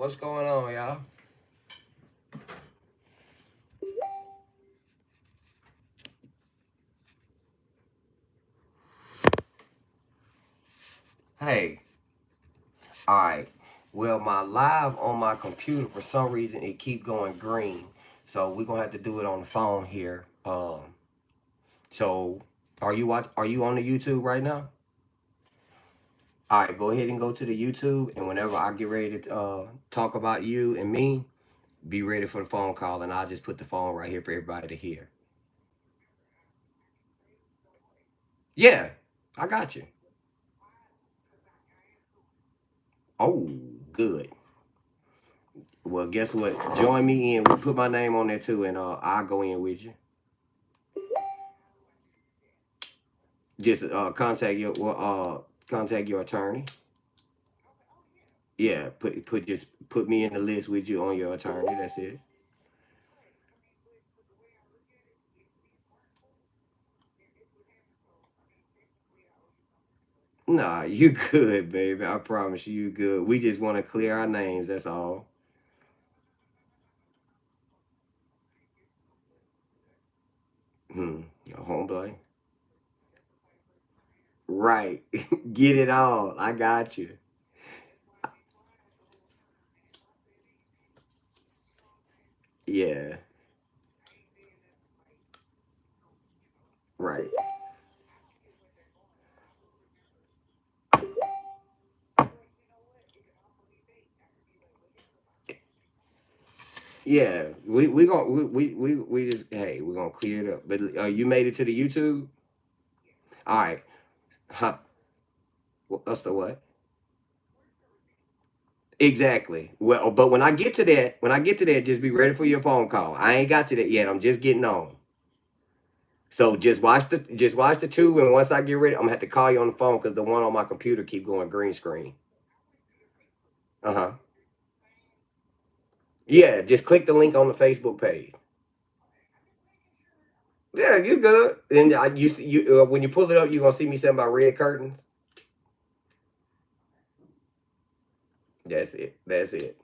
What's going on, y'all? Hey, all right. Well, my live on my computer, for some reason, it keep going green. So we're gonna have to do it on the phone here. So are you on the YouTube right now? All right, go ahead and go to the YouTube, and whenever I get ready to talk about you and me, be ready for the phone call, and I'll just put the phone right here for everybody to hear. Yeah, I got you. Oh, good. Well, guess what? Join me in. We put my name on there too, and I'll go in with you. Just contact your attorney. Yeah, put me in the list with you on your attorney. That's it. Nah, you good, baby. I promise you good. We just want to clear our names. That's all. Your homeboy. Right. Get it all. I got you. Yeah. Right. Yeah. We just hey, we're gonna clear it up. But you made it to the YouTube. All right. Huh. What's the what? Exactly. Well, but when I get to that, just be ready for your phone call. I ain't got to that yet. I'm just getting on. So just watch the tube, and once I get ready, I'm gonna have to call you on the phone because the one on my computer keep going green screen. Uh huh. Yeah, just click the link on the Facebook page. Yeah, you good. And when you pull it up, you gonna see me saying about red curtains. That's it. That's it.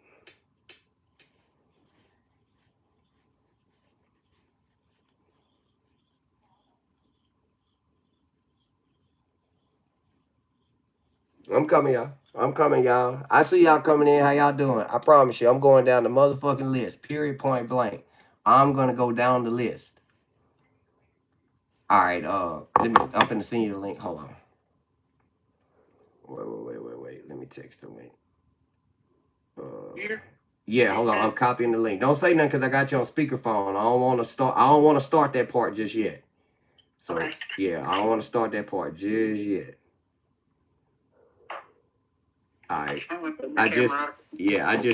I'm coming, y'all. I'm coming, y'all. I see y'all coming in. How y'all doing? I promise you, I'm going down the motherfucking list. Period. Point blank. I'm gonna go down the list. All right. Let me. I'm finna send you the link. Hold on. Wait. Let me text the link. Yeah. Hold on. I'm copying the link. Don't say nothing because I got you on speakerphone. I don't want to start. I don't want to start that part just yet. So yeah, I don't want to start that part just yet. All right. I just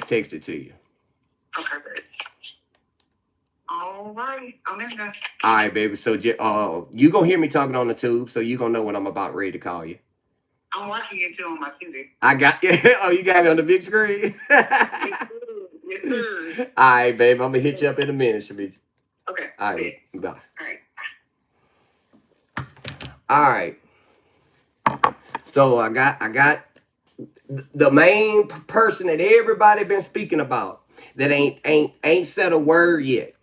texted to you. Okay, baby. All right. I'm in there. All right, baby. So you gonna hear me talking on the tube, so you gonna know when I'm about ready to call you. I'm watching it too on my TV. I got oh, you got me on the big screen? Yes, sir. All right, babe. I'm gonna hit you up in a minute, Shvitra. Okay. All right. Bye. All right. All right. So I got the main person that everybody been speaking about that ain't said a word yet.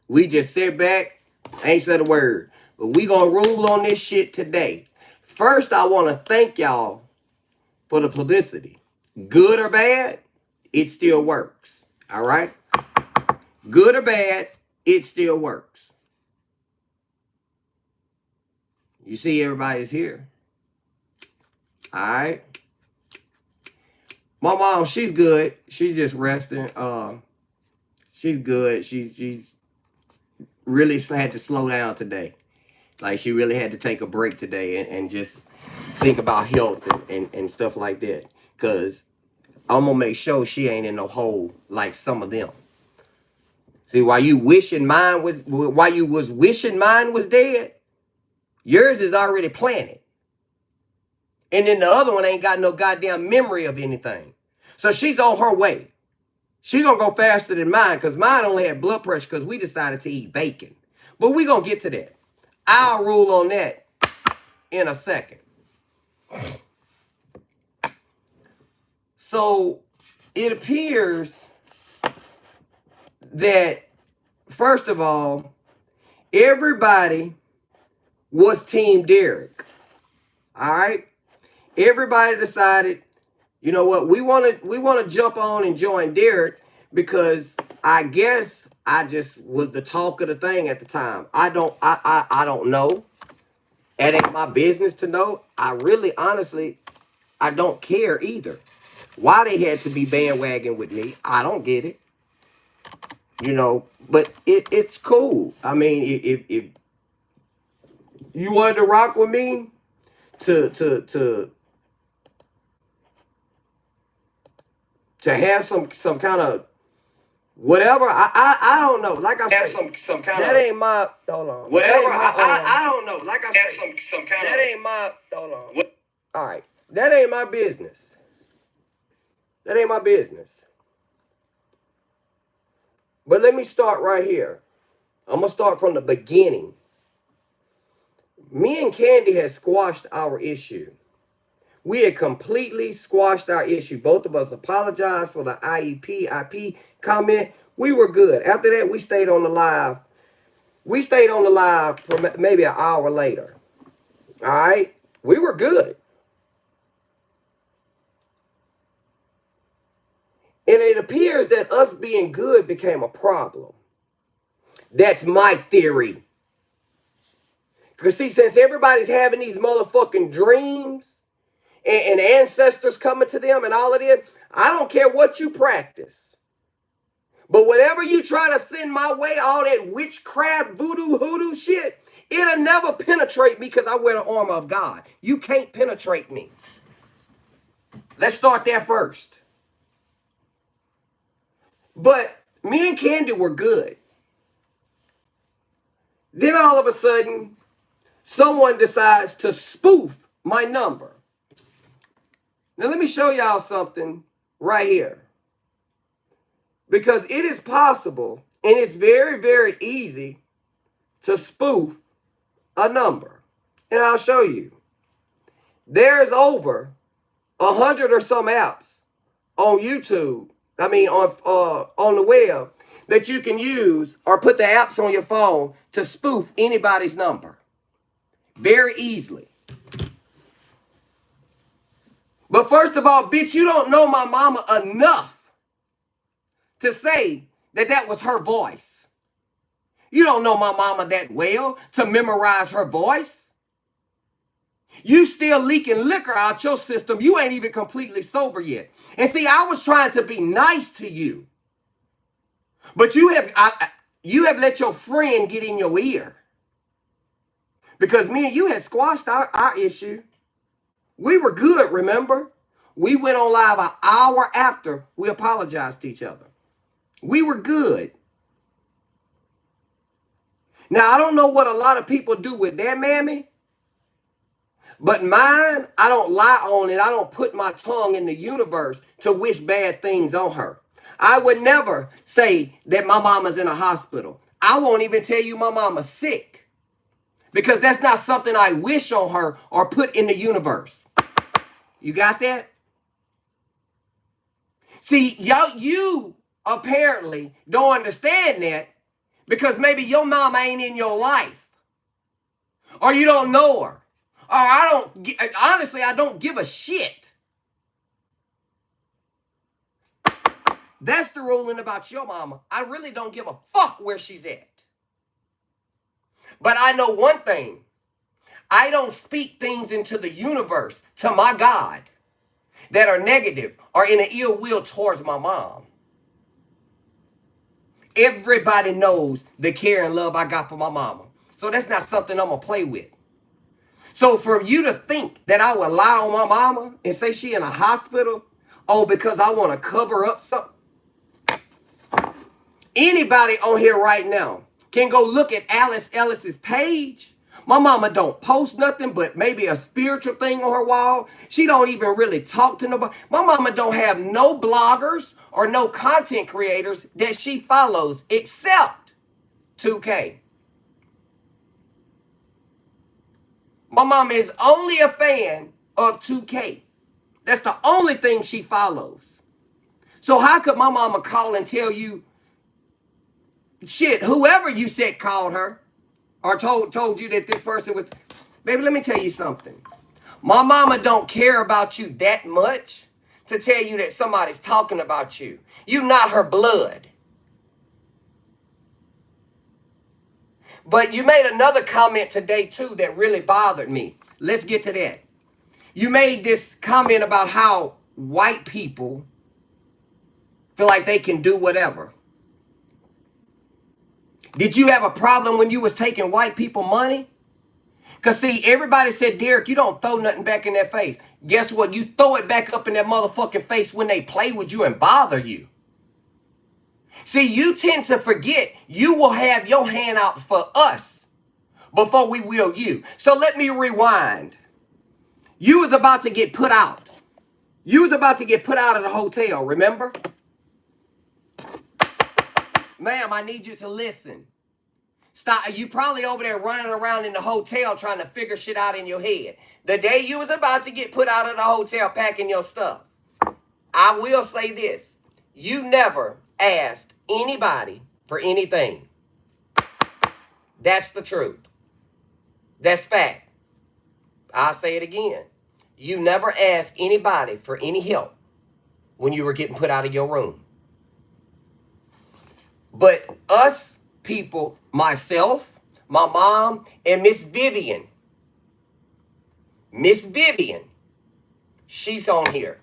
We just sit back, ain't said a word. But we gonna rule on this shit today. First, I want to thank y'all for the publicity. Good or bad, it still works. All right? Good or bad, it still works. You see everybody's here. All right? My mom, she's good. She's just resting. She's good. She's really had to slow down today. Like she really had to take a break today and just think about health and stuff like that. Cause I'm gonna make sure she ain't in no hole like some of them. See, while you was wishing mine was dead, yours is already planted. And then the other one ain't got no goddamn memory of anything. So she's on her way. She gonna go faster than mine because mine only had blood pressure because we decided to eat bacon. But we gonna get to that. I'll rule on that in a second. So it appears that, first of all, everybody was Team Derrick. All right? Everybody decided, you know what, we want to jump on and join Derrick because I guess I just was the talk of the thing at the time. I don't know. It ain't my business to know. I really, honestly, I don't care either. Why they had to be bandwagon with me, I don't get it. You know, but it's cool. I mean, if you wanted to rock with me to have some kind of whatever, I don't know. Like I said, some kind that of ain't my, hold on. Whatever, I don't know. Like I said, some kind that ain't my, hold on. What? All right, that ain't my business. That ain't my business. But let me start right here. I'm going to start from the beginning. Me and Candy had squashed our issue. We had completely squashed our issue. Both of us apologized for the IP comment. We were good. After that, we stayed on the live. We stayed on the live for maybe an hour later. All right? We were good. And it appears that us being good became a problem. That's my theory. Because see, since everybody's having these motherfucking dreams and ancestors coming to them and all of this, I don't care what you practice. But whatever you try to send my way, all that witchcraft, voodoo, hoodoo shit, it'll never penetrate me because I wear the armor of God. You can't penetrate me. Let's start there first. But me and Candy were good. Then all of a sudden, someone decides to spoof my number. Now let me show y'all something right here. Because it is possible and it's very, very easy to spoof a number. And I'll show you. There's over 100 or some apps on YouTube, on the web, that you can use or put the apps on your phone to spoof anybody's number. Very easily. But first of all, bitch, you don't know my mama enough to say that that was her voice. You don't know my mama that well to memorize her voice. You still leaking liquor out your system. You ain't even completely sober yet. And see, I was trying to be nice to you. But you have let your friend get in your ear. Because me and you had squashed our issue. We were good, remember? We went on live an hour after we apologized to each other. We were good. Now, I don't know what a lot of people do with their mammy, but mine, I don't lie on it. I don't put my tongue in the universe to wish bad things on her. I would never say that my mama's in a hospital. I won't even tell you my mama's sick because that's not something I wish on her or put in the universe. You got that? See, you apparently don't understand that because maybe your mama ain't in your life or you don't know her. Or honestly, I don't give a shit. That's the ruling about your mama. I really don't give a fuck where she's at. But I know one thing. I don't speak things into the universe to my God that are negative or in an ill will towards my mom. Everybody knows the care and love I got for my mama. So that's not something I'm going to play with. So for you to think that I would lie on my mama and say she in a hospital, because I want to cover up something. Anybody on here right now can go look at Alice Ellis's page. My mama don't post nothing but maybe a spiritual thing on her wall. She don't even really talk to nobody. My mama don't have no bloggers or no content creators that she follows except 2K. My mama is only a fan of 2K. That's the only thing she follows. So how could my mama call and tell you, shit, whoever you said called her or told you that this person was, baby, let me tell you something. My mama don't care about you that much to tell you that somebody's talking about you. You not her blood. But you made another comment today too that really bothered me. Let's get to that. You made this comment about how white people feel like they can do whatever. Did you have a problem when you was taking white people money? Because see, everybody said, Derrick, you don't throw nothing back in their face. Guess what? You throw it back up in that motherfucking face when they play with you and bother you. See, you tend to forget you will have your hand out for us before we will you. So let me rewind. You was about to get put out. You was about to get put out of the hotel, remember? Ma'am, I need you to listen. Stop. You probably over there running around in the hotel trying to figure shit out in your head. The day you was about to get put out of the hotel packing your stuff. I will say this. You never asked anybody for anything. That's the truth. That's fact. I'll say it again. You never asked anybody for any help when you were getting put out of your room. But us people, myself, my mom, and Miss Vivian, she's on here.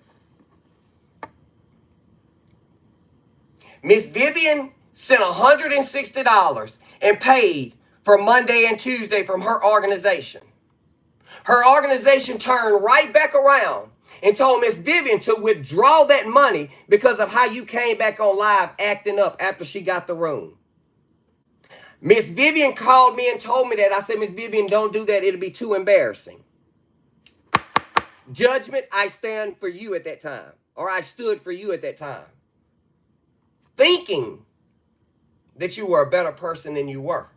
Miss Vivian sent $160 and paid for Monday and Tuesday from her organization. Her organization turned right back around and told Miss Vivian to withdraw that money because of how you came back on live acting up after she got the room. Miss Vivian called me and told me that. I said, Miss Vivian, don't do that. It'll be too embarrassing. Judgment, I stand for you at that time. Or I stood for you at that time. Thinking that you were a better person than you were.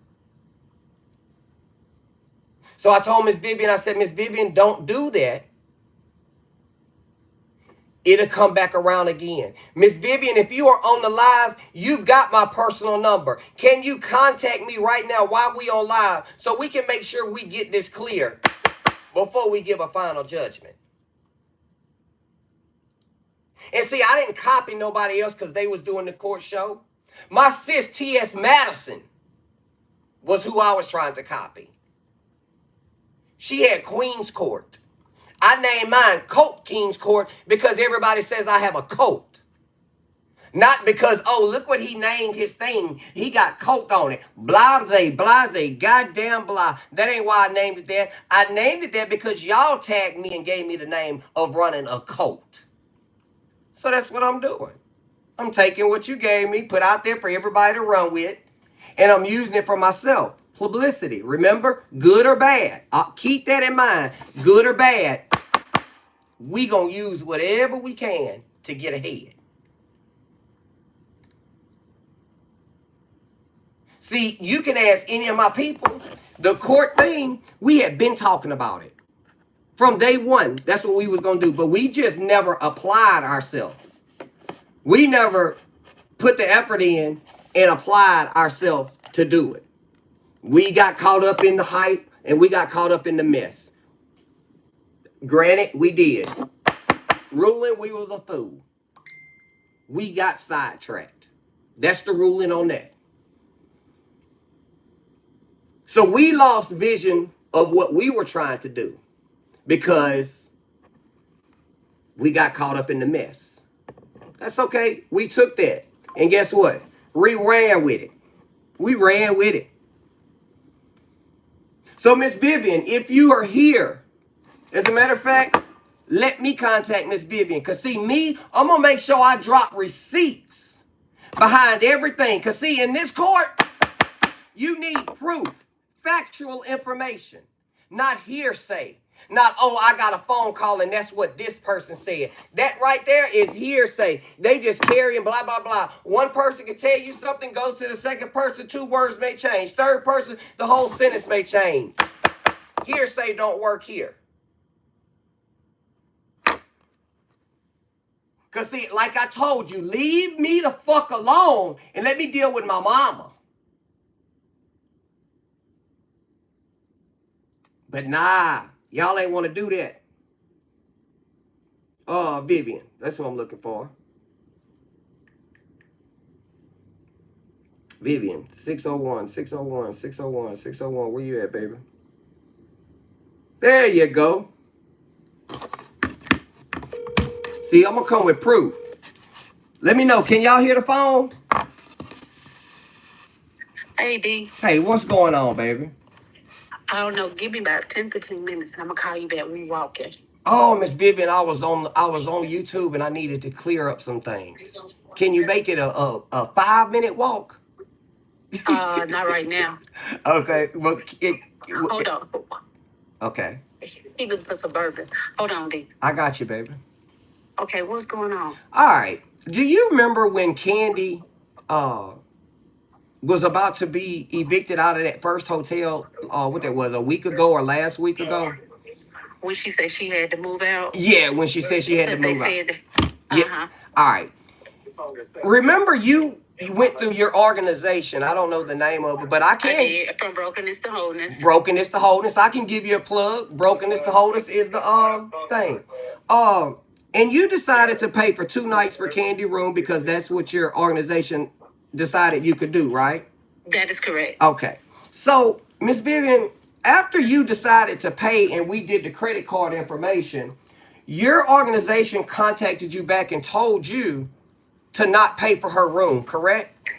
So I told Miss Vivian, I said, Miss Vivian, don't do that. It'll come back around again. Miss Vivian, if you are on the live, you've got my personal number. Can you contact me right now while we on live so we can make sure we get this clear before we give a final judgment? And see, I didn't copy nobody else because they was doing the court show. My sis, T.S. Madison, was who I was trying to copy. She had Queen's Court. I named mine Colt King's Court because everybody says I have a coat. Not because, oh, look what he named his thing. He got coat on it. Blase, goddamn blah. That ain't why I named it that. I named it that because y'all tagged me and gave me the name of running a cult. So that's what I'm doing. I'm taking what you gave me, put out there for everybody to run with, and I'm using it for myself. Publicity. Remember, good or bad. I'll keep that in mind. Good or bad. We gonna use whatever we can to get ahead. See, you can ask any of my people. The court thing, we had been talking about it. From day one, that's what we was gonna do. But we just never applied ourselves. We never put the effort in and applied ourselves to do it. We got caught up in the hype and we got caught up in the mess. Granted, we did. Ruling, we was a fool. We got sidetracked. That's the ruling on that. So we lost vision of what we were trying to do because we got caught up in the mess. That's okay. We took that. And guess what? We ran with it. We ran with it. So, Miss Vivian, if you are here, as a matter of fact, let me contact Miss Vivian. Because, see, me, I'm going to make sure I drop receipts behind everything. Because, see, in this court, you need proof, factual information, not hearsay. Not, oh, I got a phone call and that's what this person said. That right there is hearsay. They just carrying blah, blah, blah. One person can tell you something, goes to the second person, 2 words may change. Third person, the whole sentence may change. Hearsay don't work here. Because, see, like I told you, leave me the fuck alone and let me deal with my mama. But nah, y'all ain't want to do that. Vivian, that's what I'm looking for. Vivian, 601, 601, 601, 601. Where you at, baby? There you go. See, I'm going to come with proof. Let me know. Can y'all hear the phone? Hey, D. Hey, what's going on, baby? I don't know. Give me about 10, 15 minutes, and I'm going to call you back when you're walking. Oh, Miss Vivian, I was on YouTube, and I needed to clear up some things. Can you make it a 5-minute walk? Not right now. Okay. Well, Hold on. Okay. He looking for some bourbon. Hold on, D. I got you, baby. Okay, what's going on? All right. Do you remember when Candy was about to be evicted out of that first hotel, what that was, a week ago or last week ago? When she said she had to move out? Yeah, when she said she had to move out. They said, yeah. All right. Remember you went through your organization. I don't know the name of it, but I can. I did. From Brokenness to Wholeness. Brokenness to Wholeness. I can give you a plug. Brokenness to Wholeness is the thing. And you decided to pay for 2 nights for Candy Room because that's what your organization decided you could do, right? That is correct. Okay. So, Miss Vivian, after you decided to pay and we did the credit card information, your organization contacted you back and told you to not pay for her room, correct?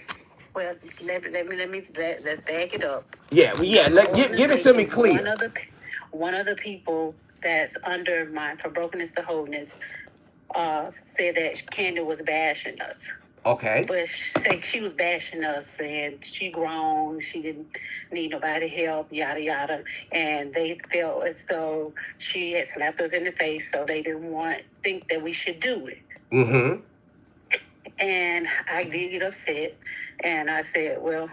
Well, let's back it up. Yeah, give it to me clear. One of the people that's under mine for Brokenness to Wholeness said that Candy was bashing us. Okay. But she was bashing us, and she grown, she didn't need nobody help, yada yada. And they felt as though she had slapped us in the face, so they didn't think that we should do it. Mm-hmm. And I did get upset, and I said, well,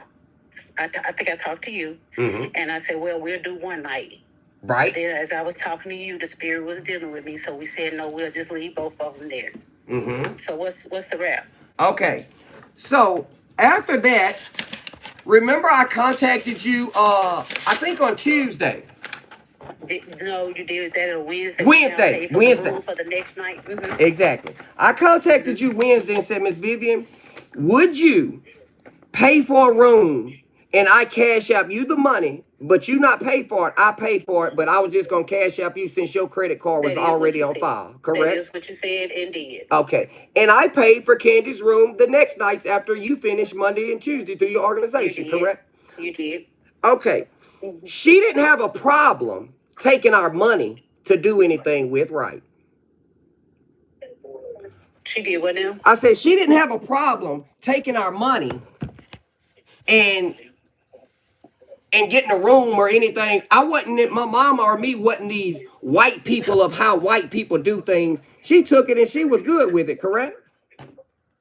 I think I talked to you, and I said, well, we'll do 1 night. Right. Then as I was talking to you, the spirit was dealing with me, so we said, no, we'll just leave both of them there. Mm-hmm. So what's the wrap? Okay. So after that, remember I contacted you, I think on Tuesday. No, you did that on Wednesday. Wednesday. For the next night. Mm-hmm. Exactly. I contacted you Wednesday and said, Miss Vivian, would you pay for a room and I cash out you the money, but you not pay for it? I pay for it, but I was just going to cash out you since your credit card was already on file. Correct? That is what you said and did. Okay. And I paid for Candy's room the next nights after you finished Monday and Tuesday through your organization, correct? You did. Okay. Mm-hmm. She didn't have a problem taking our money to do anything with, right? She did what now? I said she didn't have a problem taking our money and getting a room or anything. I wasn't, my mama or me wasn't these white people of how white people do things. She took it and she was good with it, correct?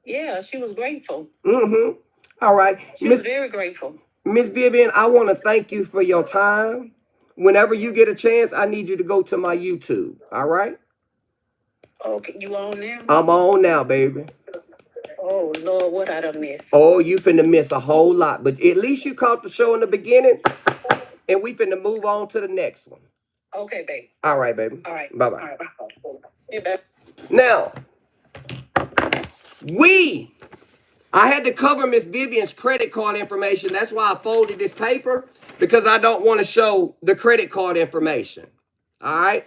Yeah, she was grateful. Mm-hmm. All right. She was very grateful. Miss Vivian, I want to thank you for your time. Whenever you get a chance, I need you to go to my YouTube. All right? Okay, you on now? I'm on now, baby. Oh, Lord, what I done missed? Oh, you finna miss a whole lot. But at least you caught the show in the beginning, and we finna move on to the next one. Okay, babe. All right, baby. All right. Bye-bye. All right. You bet. Now, I had to cover Miss Vivian's credit card information. That's why I folded this paper, because I don't want to show the credit card information. All right?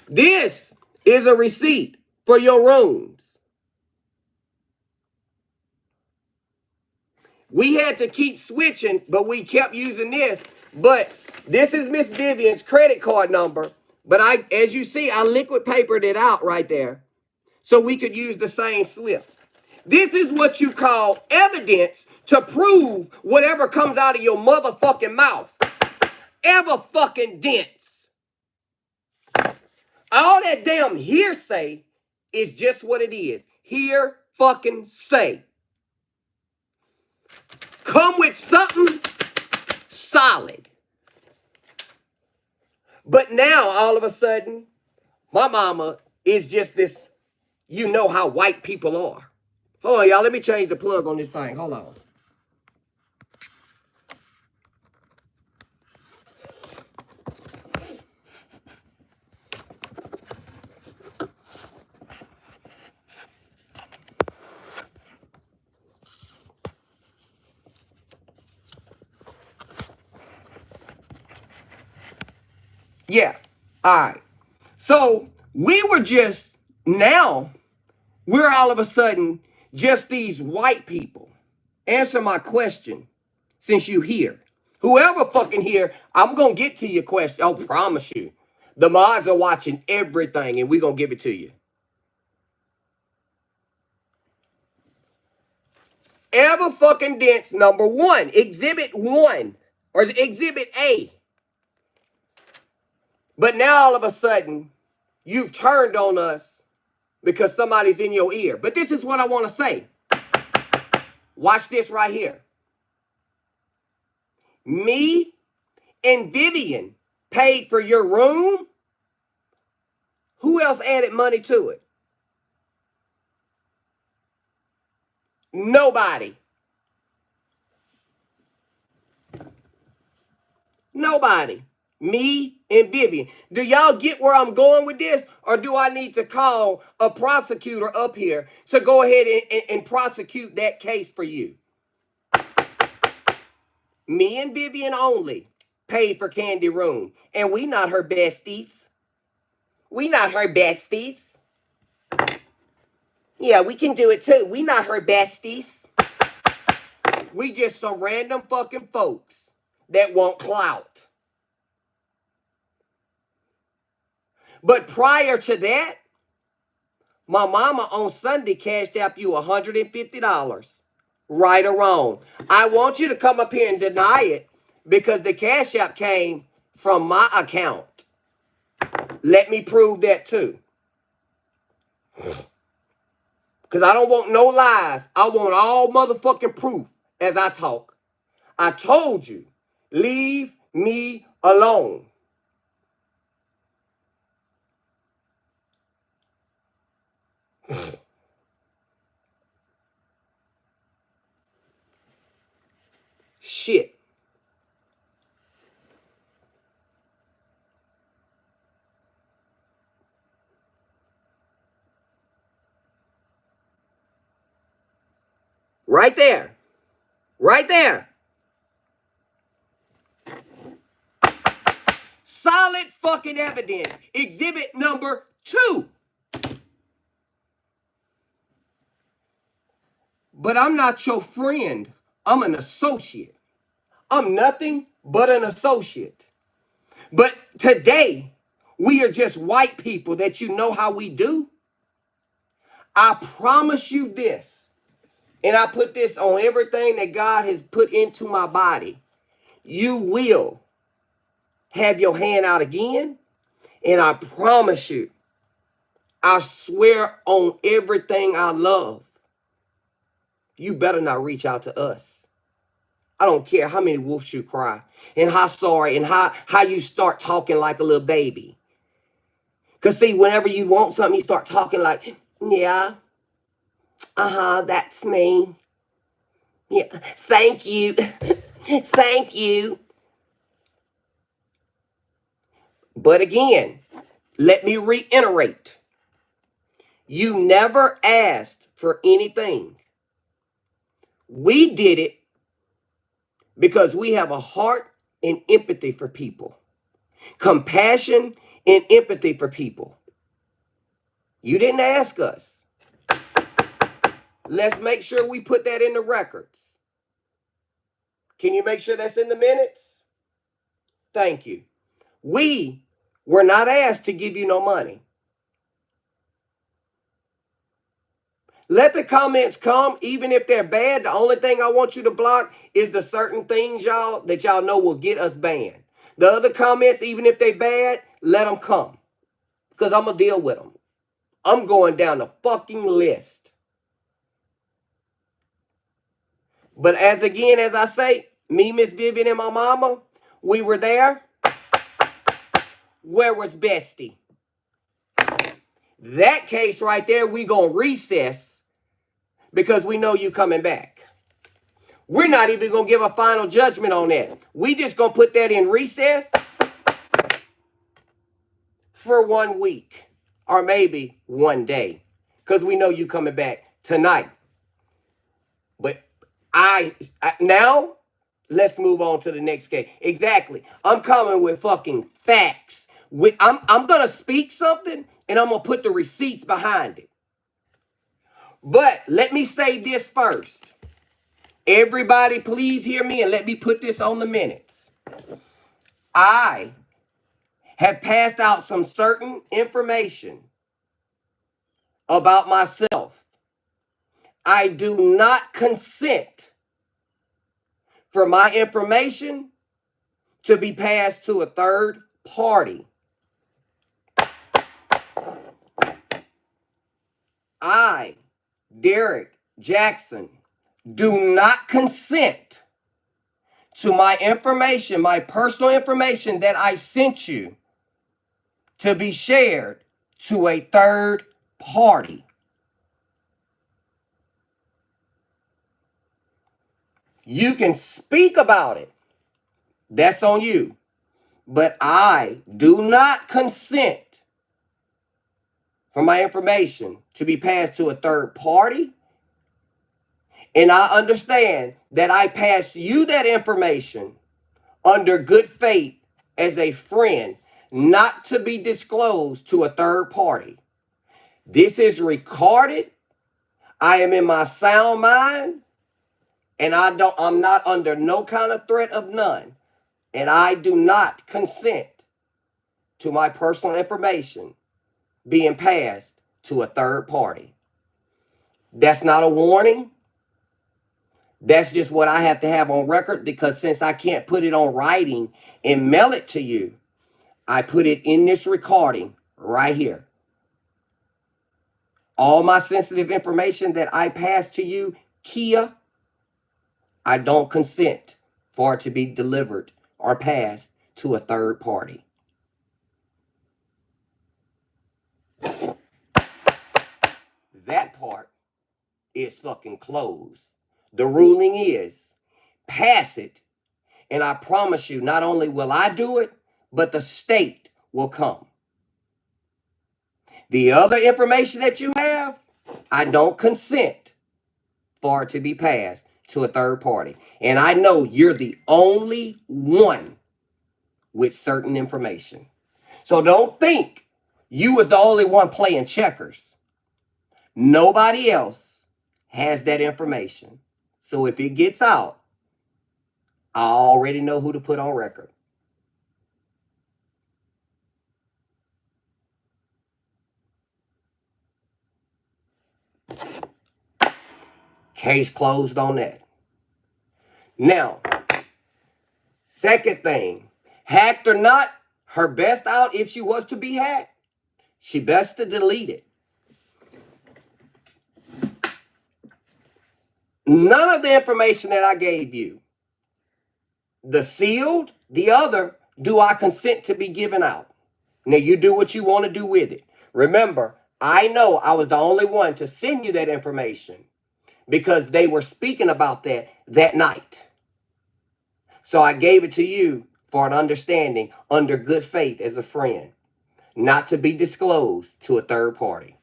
This is a receipt for your rooms. We had to keep switching, but we kept using this. But this is Miss Vivian's credit card number. But as you see, I liquid papered it out right there so we could use the same slip. This is what you call evidence to prove whatever comes out of your motherfucking mouth. Ever fucking dense. All that damn hearsay is just what it is. Hear fucking say. Come with something solid. But now, all of a sudden, my mama is just this you know how white people are. Hold on, y'all. Let me change the plug on this thing. Hold on. Yeah. All right. So we were just now, we're all of a sudden just these white people. Answer my question since you here. Whoever fucking here, I'm going to get to your question. I'll promise you. The mods are watching everything and we're going to give it to you. Ever fucking dense number 1, exhibit 1, or exhibit A. But now all of a sudden, you've turned on us because somebody's in your ear. But this is what I want to say. Watch this right here. Me and Vivian paid for your room. Who else added money to it? Nobody. Nobody. Me and Vivian. Do y'all get where I'm going with this? Or do I need to call a prosecutor up here to go ahead and prosecute that case for you? Me and Vivian only paid for Candy Room. And we not her besties. We not her besties. Yeah, we can do it too. We not her besties. We just some random fucking folks that want clout. But prior to that, my mama on Sunday cashed out you $150. Right or wrong. I want you to come up here and deny it because the cash app came from my account. Let me prove that too. Because I don't want no lies. I want all motherfucking proof as I talk. I told you, leave me alone. Shit. Right there. Right there. Solid fucking evidence. Exhibit number 2. But I'm not your friend. I'm an associate. I'm nothing but an associate. But today, we are just white people that you know how we do. I promise you this, and I put this on everything that God has put into my body. You will have your hand out again, and I promise you, I swear on everything I love, you better not reach out to us. I don't care how many wolves you cry and how sorry and how you start talking like a little baby. Because see, whenever you want something, you start talking like, yeah, that's me. Yeah, thank you. Thank you. But again, let me reiterate. You never asked for anything. We did it because we have a heart and empathy for people. Compassion and empathy for people. You didn't ask us. Let's make sure we put that in the records. Can you make sure that's in the minutes? Thank you. We were not asked to give you no money. Let the comments come, even if they're bad. The only thing I want you to block is the certain things, y'all, that y'all know will get us banned. The other comments, even if they bad, let them come. Because I'm going to deal with them. I'm going down the fucking list. But as I say, me, Miss Vivian, and my mama, we were there. Where was Bestie? That case right there, we gonna recess because we know you coming back. We're not even gonna give a final judgment on that. We just gonna put that in recess for 1 week or maybe 1 day because we know you coming back tonight. But now let's move on to the next case. Exactly. I'm coming with fucking facts. I'm gonna speak something and I'm gonna put the receipts behind it. But let me say this first. Everybody, please hear me and let me put this on the minutes. I have passed out some certain information about myself. I do not consent for my information to be passed to a third party. I, Derrick Jackson, do not consent to my information, my personal information that I sent you to be shared to a third party. You can speak about it. That's on you. But I do not consent for my information to be passed to a third party. And I understand that I passed you that information under good faith as a friend, not to be disclosed to a third party. This is recorded. I am in my sound mind, and I'm not under no kind of threat of none. And I do not consent to my personal information being passed to a third party. That's not a warning. That's just what I have to have on record, because since I can't put it on writing and mail it to you, I put it in this recording right here. All my sensitive information that I pass to you, Kia, I don't consent for it to be delivered or passed to a third party. That part is fucking closed. The ruling is pass it, and I promise you, not only will I do it, but the state will come. The other information that you have, I don't consent for it to be passed to a third party. And I know you're the only one with certain information. So don't think you was the only one playing checkers. Nobody else has that information. So if it gets out, I already know who to put on record. Case closed on that. Now, second thing, hacked or not, her best out, if she was to be hacked, she best to delete it. None of the information that I gave you, the sealed, the other, do I consent to be given out. Now, you do what you want to do with it. Remember, I know I was the only one to send you that information because they were speaking about that night. So I gave it to you for an understanding under good faith as a friend, not to be disclosed to a third party.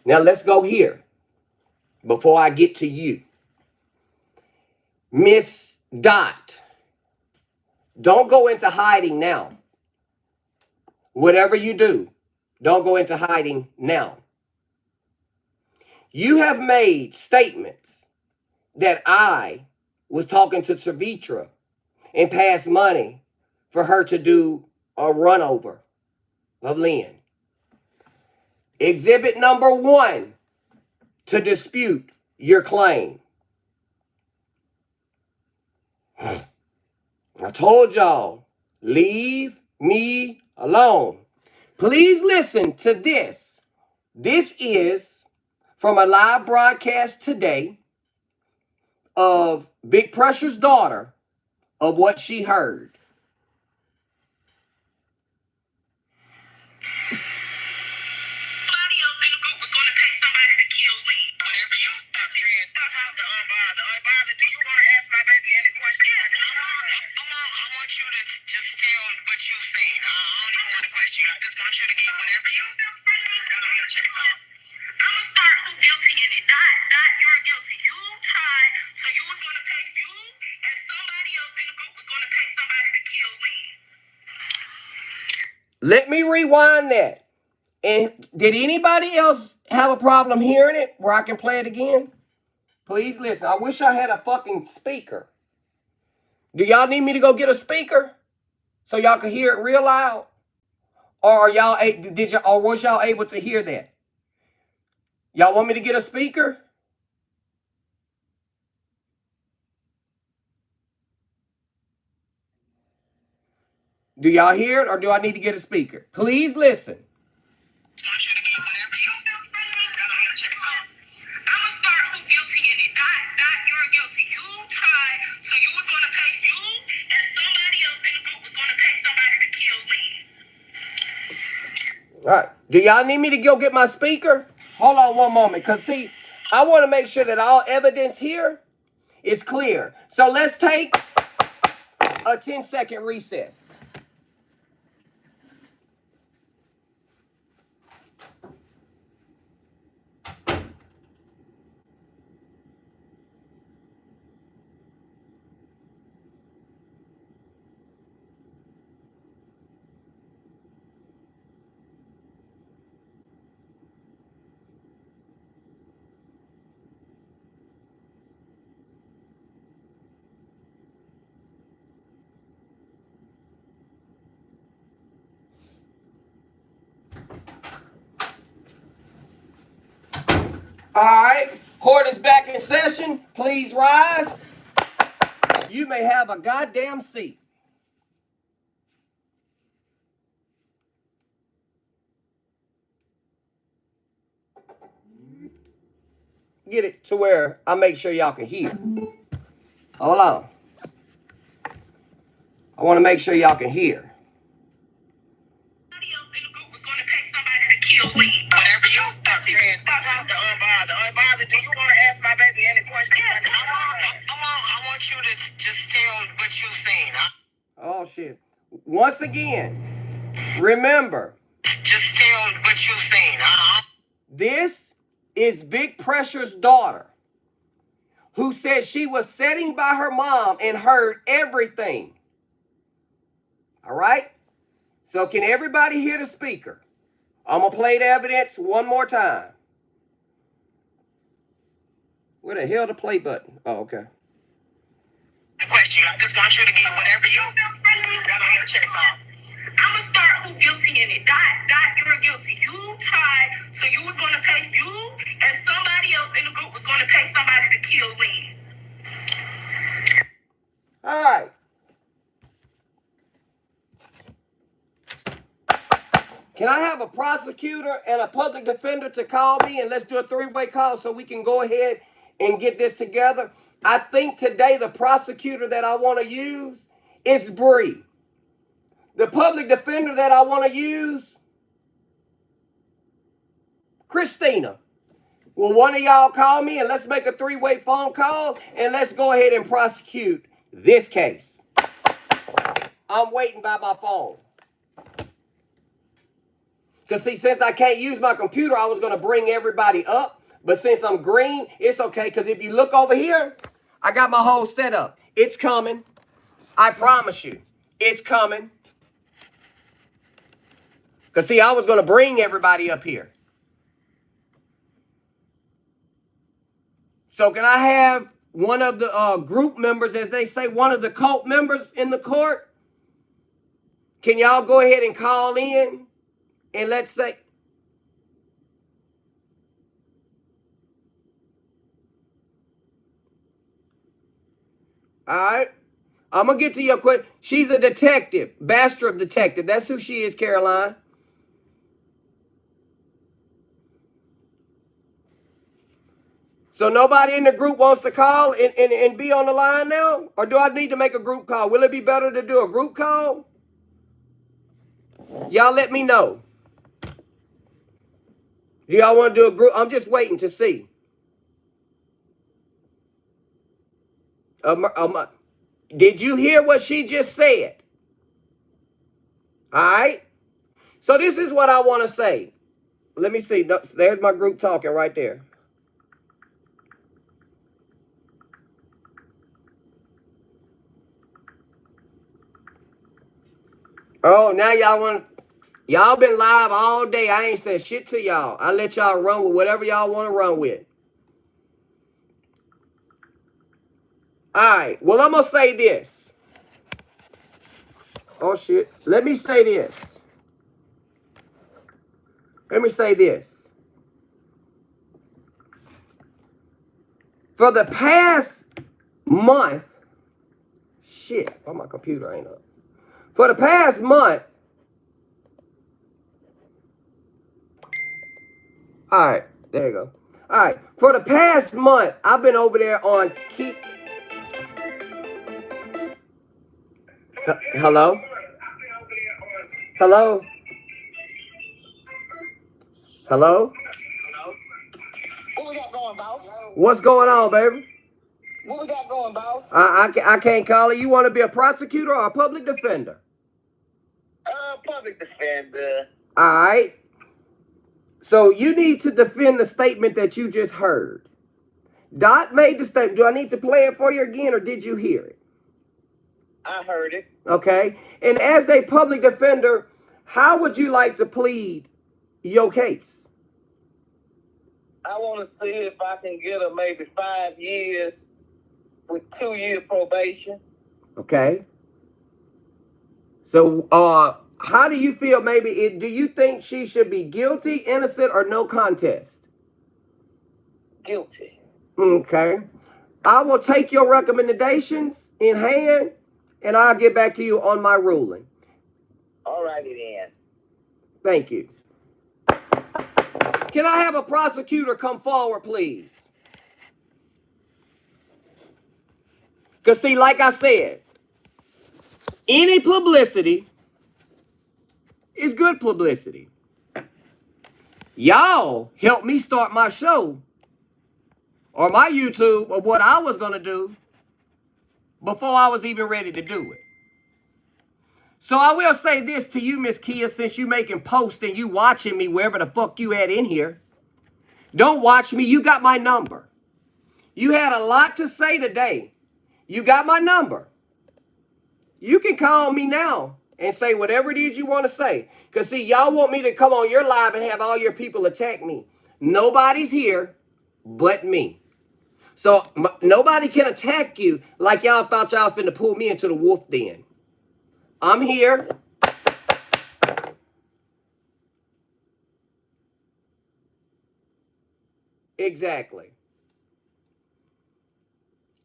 Now let's go here before I get to you. Miss Dot, don't go into hiding now. Whatever you do, don't go into hiding now. You have made statements that I was talking to Shvitra and passed money for her to do a run over of Lynn. Exhibit number 1 to dispute your claim. I told y'all, leave me alone. Please listen to this. This is from a live broadcast today of Big Pressure's daughter, of what she heard. was going to pay somebody to kill me. Whatever you thought, the unbothered. Do you want to ask my baby any questions? Yes, I want you to just tell what you've seen. I don't even want to question you. I just want you to get whatever you got on your check on. I'm going to start who guilty in it. Not you're guilty. You tried, so you was going to pay you, and somebody else in the group was going to pay somebody to kill me. Let me rewind that. And did anybody else have a problem hearing it where I can play it again? Please listen. I wish I had a fucking speaker. Do y'all need me to go get a speaker so y'all can hear it real loud? Or or was y'all able to hear that? Y'all want me to get a speaker? Do y'all hear it or do I need to get a speaker? Please listen. I want you to get whatever you got on your check on. I'm going to start who guilty in it. Not you're guilty. You tried, so you was going to pay you, and somebody else in the group was going to pay somebody to kill me. All right. Do y'all need me to go get my speaker? Hold on one moment. Because, see, I want to make sure that all evidence here is clear. So let's take a 10-second recess. All right, court is back in session. Please rise. You may have a goddamn seat. Get it to where I make sure y'all can hear. Hold on. I want to make sure y'all can hear. Somebody else in the group was going to pay somebody to kill me. Whatever you thought, the unbothered. Do you want to ask my baby any questions? Yes, I want you to just tell what you've seen. Oh, shit. Once again, remember. Just tell what you've seen. This is Big Pressure's daughter, who said she was sitting by her mom and heard everything. All right? So can everybody hear the speaker? I'm going to play the evidence one more time. Where the hell the play button? Oh, okay. The question, I just want you to get whatever you got on your check on. I'm going to start who guilty in it. Not you're guilty. You tried, so you was going to pay you, and somebody else in the group was going to pay somebody to kill me. All right. Can I have a prosecutor and a public defender to call me, and let's do a three-way call so we can go ahead and get this together? I think today the prosecutor that I want to use is Bree. The public defender that I want to use, Christina. Will one of y'all call me and let's make a three-way phone call and let's go ahead and prosecute this case. I'm waiting by my phone. Because, see, since I can't use my computer, I was going to bring everybody up. But since I'm green, it's okay. Because if you look over here, I got my whole setup. It's coming. I promise you. It's coming. Because, see, I was going to bring everybody up here. So can I have one of the group members, as they say, one of the cult members in the court? Can y'all go ahead and call in? And let's say, all right, I'm going to get to your question. She's a detective, Bastrop detective. That's who she is, Caroline. So nobody in the group wants to call and be on the line now? Or do I need to make a group call? Will it be better to do a group call? Y'all let me know. Do y'all want to do a group? I'm just waiting to see. Did you hear what she just said? All right. So this is what I want to say. Let me see. There's my group talking right there. Oh, now y'all want... Y'all been live all day. I ain't said shit to y'all. I let y'all run with whatever y'all want to run with. All right. Well, I'm going to say this. Oh, shit. Let me say this. Let me say this. For the past month... Shit. Oh, my computer ain't up. For the past month... All right. There you go. All right. For the past month, I've been over there on Keep... Hello? Hello? Hello? What we got going, boss? What's going on, baby? What we got going, boss? I can't call it. You want to be a prosecutor or a public defender? Public defender. All right. So you need to defend the statement that you just heard. Dot made the statement. Do I need to play it for you again, or did you hear it? I heard it. Okay. And as a public defender, how would you like to plead your case? I want to see if I can get a maybe 5 years with 2-year probation. Okay. So, how do you feel? Do you think she should be guilty, innocent, or no contest? Guilty. Okay. I will take your recommendations in hand, and I'll get back to you on my ruling. All righty then. Thank you. Can I have a prosecutor come forward, please? Because, see, like I said, any publicity is good publicity. Y'all helped me start my show or my YouTube of what I was going to do before I was even ready to do it. So I will say this to you, Miss Kia, since you making posts and you watching me wherever the fuck you at in here. Don't watch me. You got my number. You had a lot to say today. You got my number. You can call me now and say whatever it is you want to say. Because, see, y'all want me to come on your live and have all your people attack me. Nobody's here but me. So nobody can attack you like y'all thought y'all was finna pull me into the wolf den. I'm here. Exactly.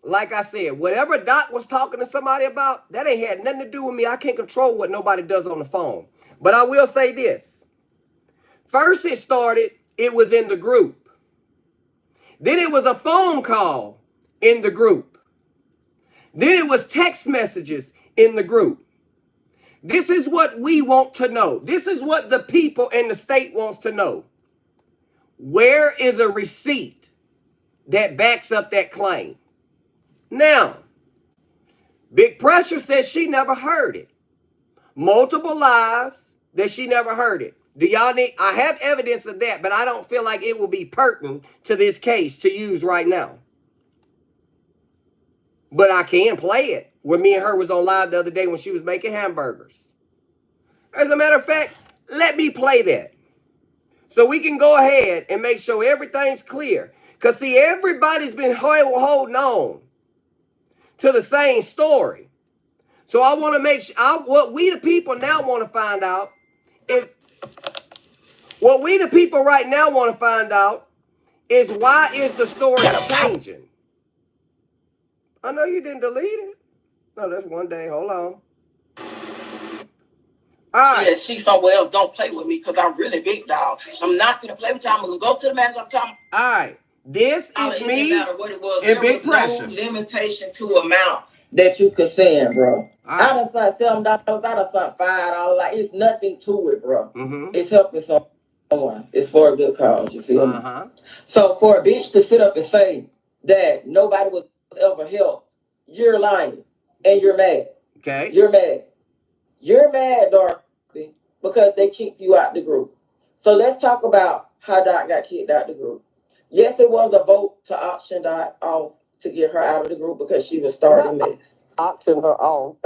Like I said, whatever Doc was talking to somebody about, that ain't had nothing to do with me. I can't control what nobody does on the phone. But I will say this. First it started, it was in the group. Then it was a phone call in the group. Then it was text messages in the group. This is what we want to know. This is what the people in the state wants to know. Where is a receipt that backs up that claim? Now, Big Pressure says she never heard it. Multiple lives that she never heard it. Do y'all need... I have evidence of that, but I don't feel like it will be pertinent to this case to use right now. But I can play it. When me and her was on live the other day when she was making hamburgers. As a matter of fact, let me play that. So we can go ahead and make sure everything's clear. Because, see, everybody's been holding on to the same story. So I want to make sure... what we the people now want to find out is... What we the people right now want to find out is why is the story changing? I know you didn't delete it. No, that's one day. Hold on. All right. Yeah, she's somewhere else. Don't play with me because I'm really big dog. I'm not going to play with you. I'm going to go to the manager. I'm talking. All right. This is me and Big Pressure. No limitation to amount that you could send, bro. Right. I done sent $7. I done sent $5. Like, it's nothing to it, bro. Mm-hmm. It's helping some one. It's for a good cause, you feel me? Uh-huh. So for a bitch to sit up and say that nobody was ever helped, you're lying. And you're mad. Okay. You're mad. You're mad, Dorothy, because they kicked you out the group. So let's talk about how Dot got kicked out the group. Yes, it was a vote to auction Dot off to get her out of the group because she was starting a mess. Auction her off.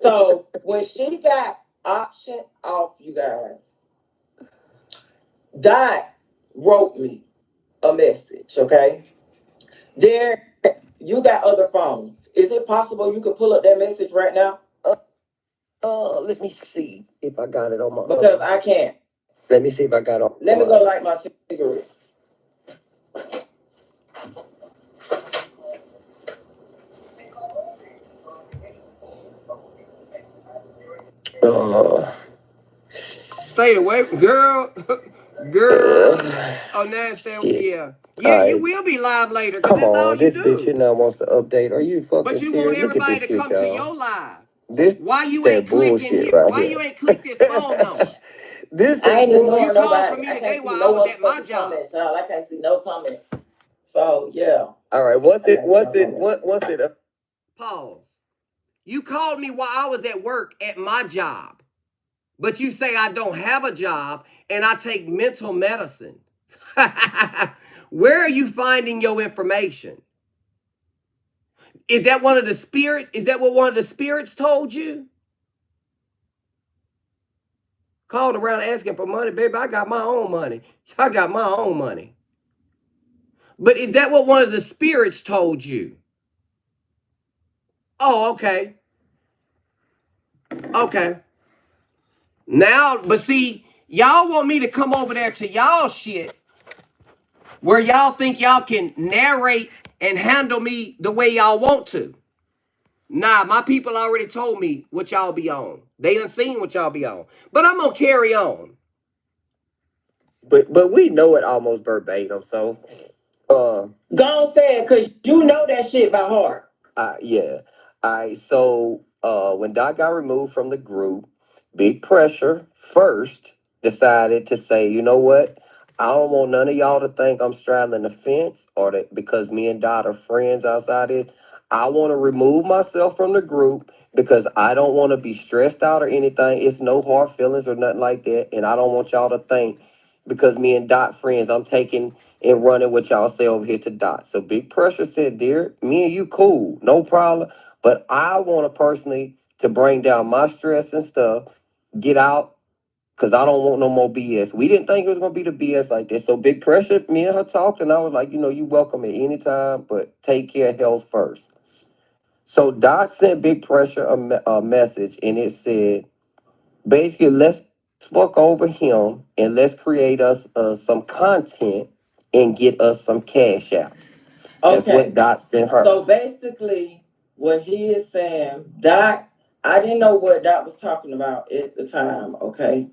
So when she got auctioned off, you guys, Dot wrote me a message, okay? There, you got other phones. Is it possible you could pull up that message right now? Let me see if I got it on my. Because I can't. Let me see if I got it. Let me go light my cigarette. Stay away, girl. Girl. Oh, now stay. Yeah. Yeah, you will be live later. Come on, all this bitch here now wants to update. Are you fucking serious? But you want everybody to come to your live. This why you ain't clicking here? Right why you ain't click this phone number? This I ain't ignoring nobody. I can't see no one at my job. Comments, y'all. I can't see no comments. So yeah. All right. What's it? Pause. You called me while I was at work at my job, but you say I don't have a job and I take mental medicine. Where are you finding your information? Is that one of the spirits? Is that what one of the spirits told you? Called around asking for money, baby. I got my own money. I got my own money. But is that what one of the spirits told you? Oh, okay. Okay. Now, but see, y'all want me to come over there to y'all shit where y'all think y'all can narrate and handle me the way y'all want to. Nah, my people already told me what y'all be on. They done seen what y'all be on. But I'm gonna carry on. But we know it almost verbatim, so go on say it, cause you know that shit by heart. Yeah. Alright, so when Doc got removed from the group, Big Pressure first decided to say, you know what? I don't want none of y'all to think I'm straddling the fence or that because me and Dot are friends outside it. I want to remove myself from the group because I don't want to be stressed out or anything. It's no hard feelings or nothing like that. And I don't want y'all to think because me and Dot friends, I'm taking and running what y'all say over here to Dot. So Big Pressure said, Derrick, me and you cool, no problem. But I want to personally to bring down my stress and stuff, get out, because I don't want no more BS. We didn't think it was going to be the BS like this. So Big Pressure, me and her talked, and I was like, you welcome at any time, but take care of health first. So Dot sent Big Pressure a message, and it said, basically, let's fuck over him, and let's create us some content and get us some cash apps. That's what Dot sent her. So basically, what he is saying, Dot, I didn't know what Dot was talking about at the time, okay?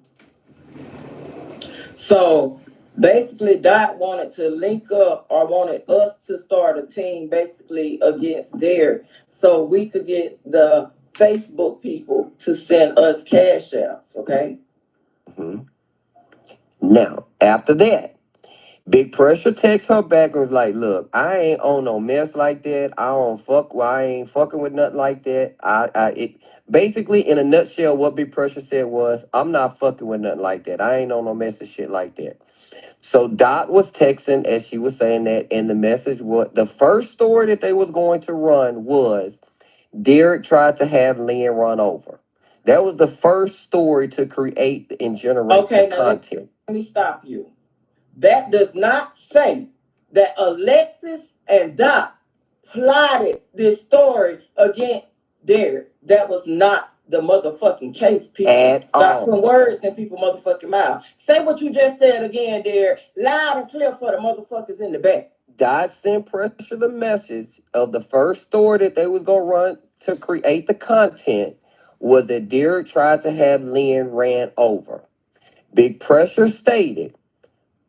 So basically, Dot wanted to link up or wanted us to start a team basically against Derrick so we could get the Facebook people to send us cash apps, okay? Mm-hmm. Now, after that, Big Pressure texts her back and was like, look, I ain't on no mess like that. I ain't fucking with nothing like that. Basically, in a nutshell, what Big Pressure said was, I'm not fucking with nothing like that. I ain't on no mess of shit like that. So Dot was texting as she was saying that, and the message was, the first story that they was going to run was, Derrick tried to have Lynn run over. That was the first story to create and generate the content. Let me stop you. That does not say that Alexis and Dot plotted this story against Derrick. That was not the motherfucking case, people. Stop putting words in people's motherfucking mouth. Say what you just said again, Derrick. Loud and clear for the motherfuckers in the back. Dot sent Pressure the message of the first story that they was going to run to create the content was that Derrick tried to have Lynn ran over. Big Pressure stated,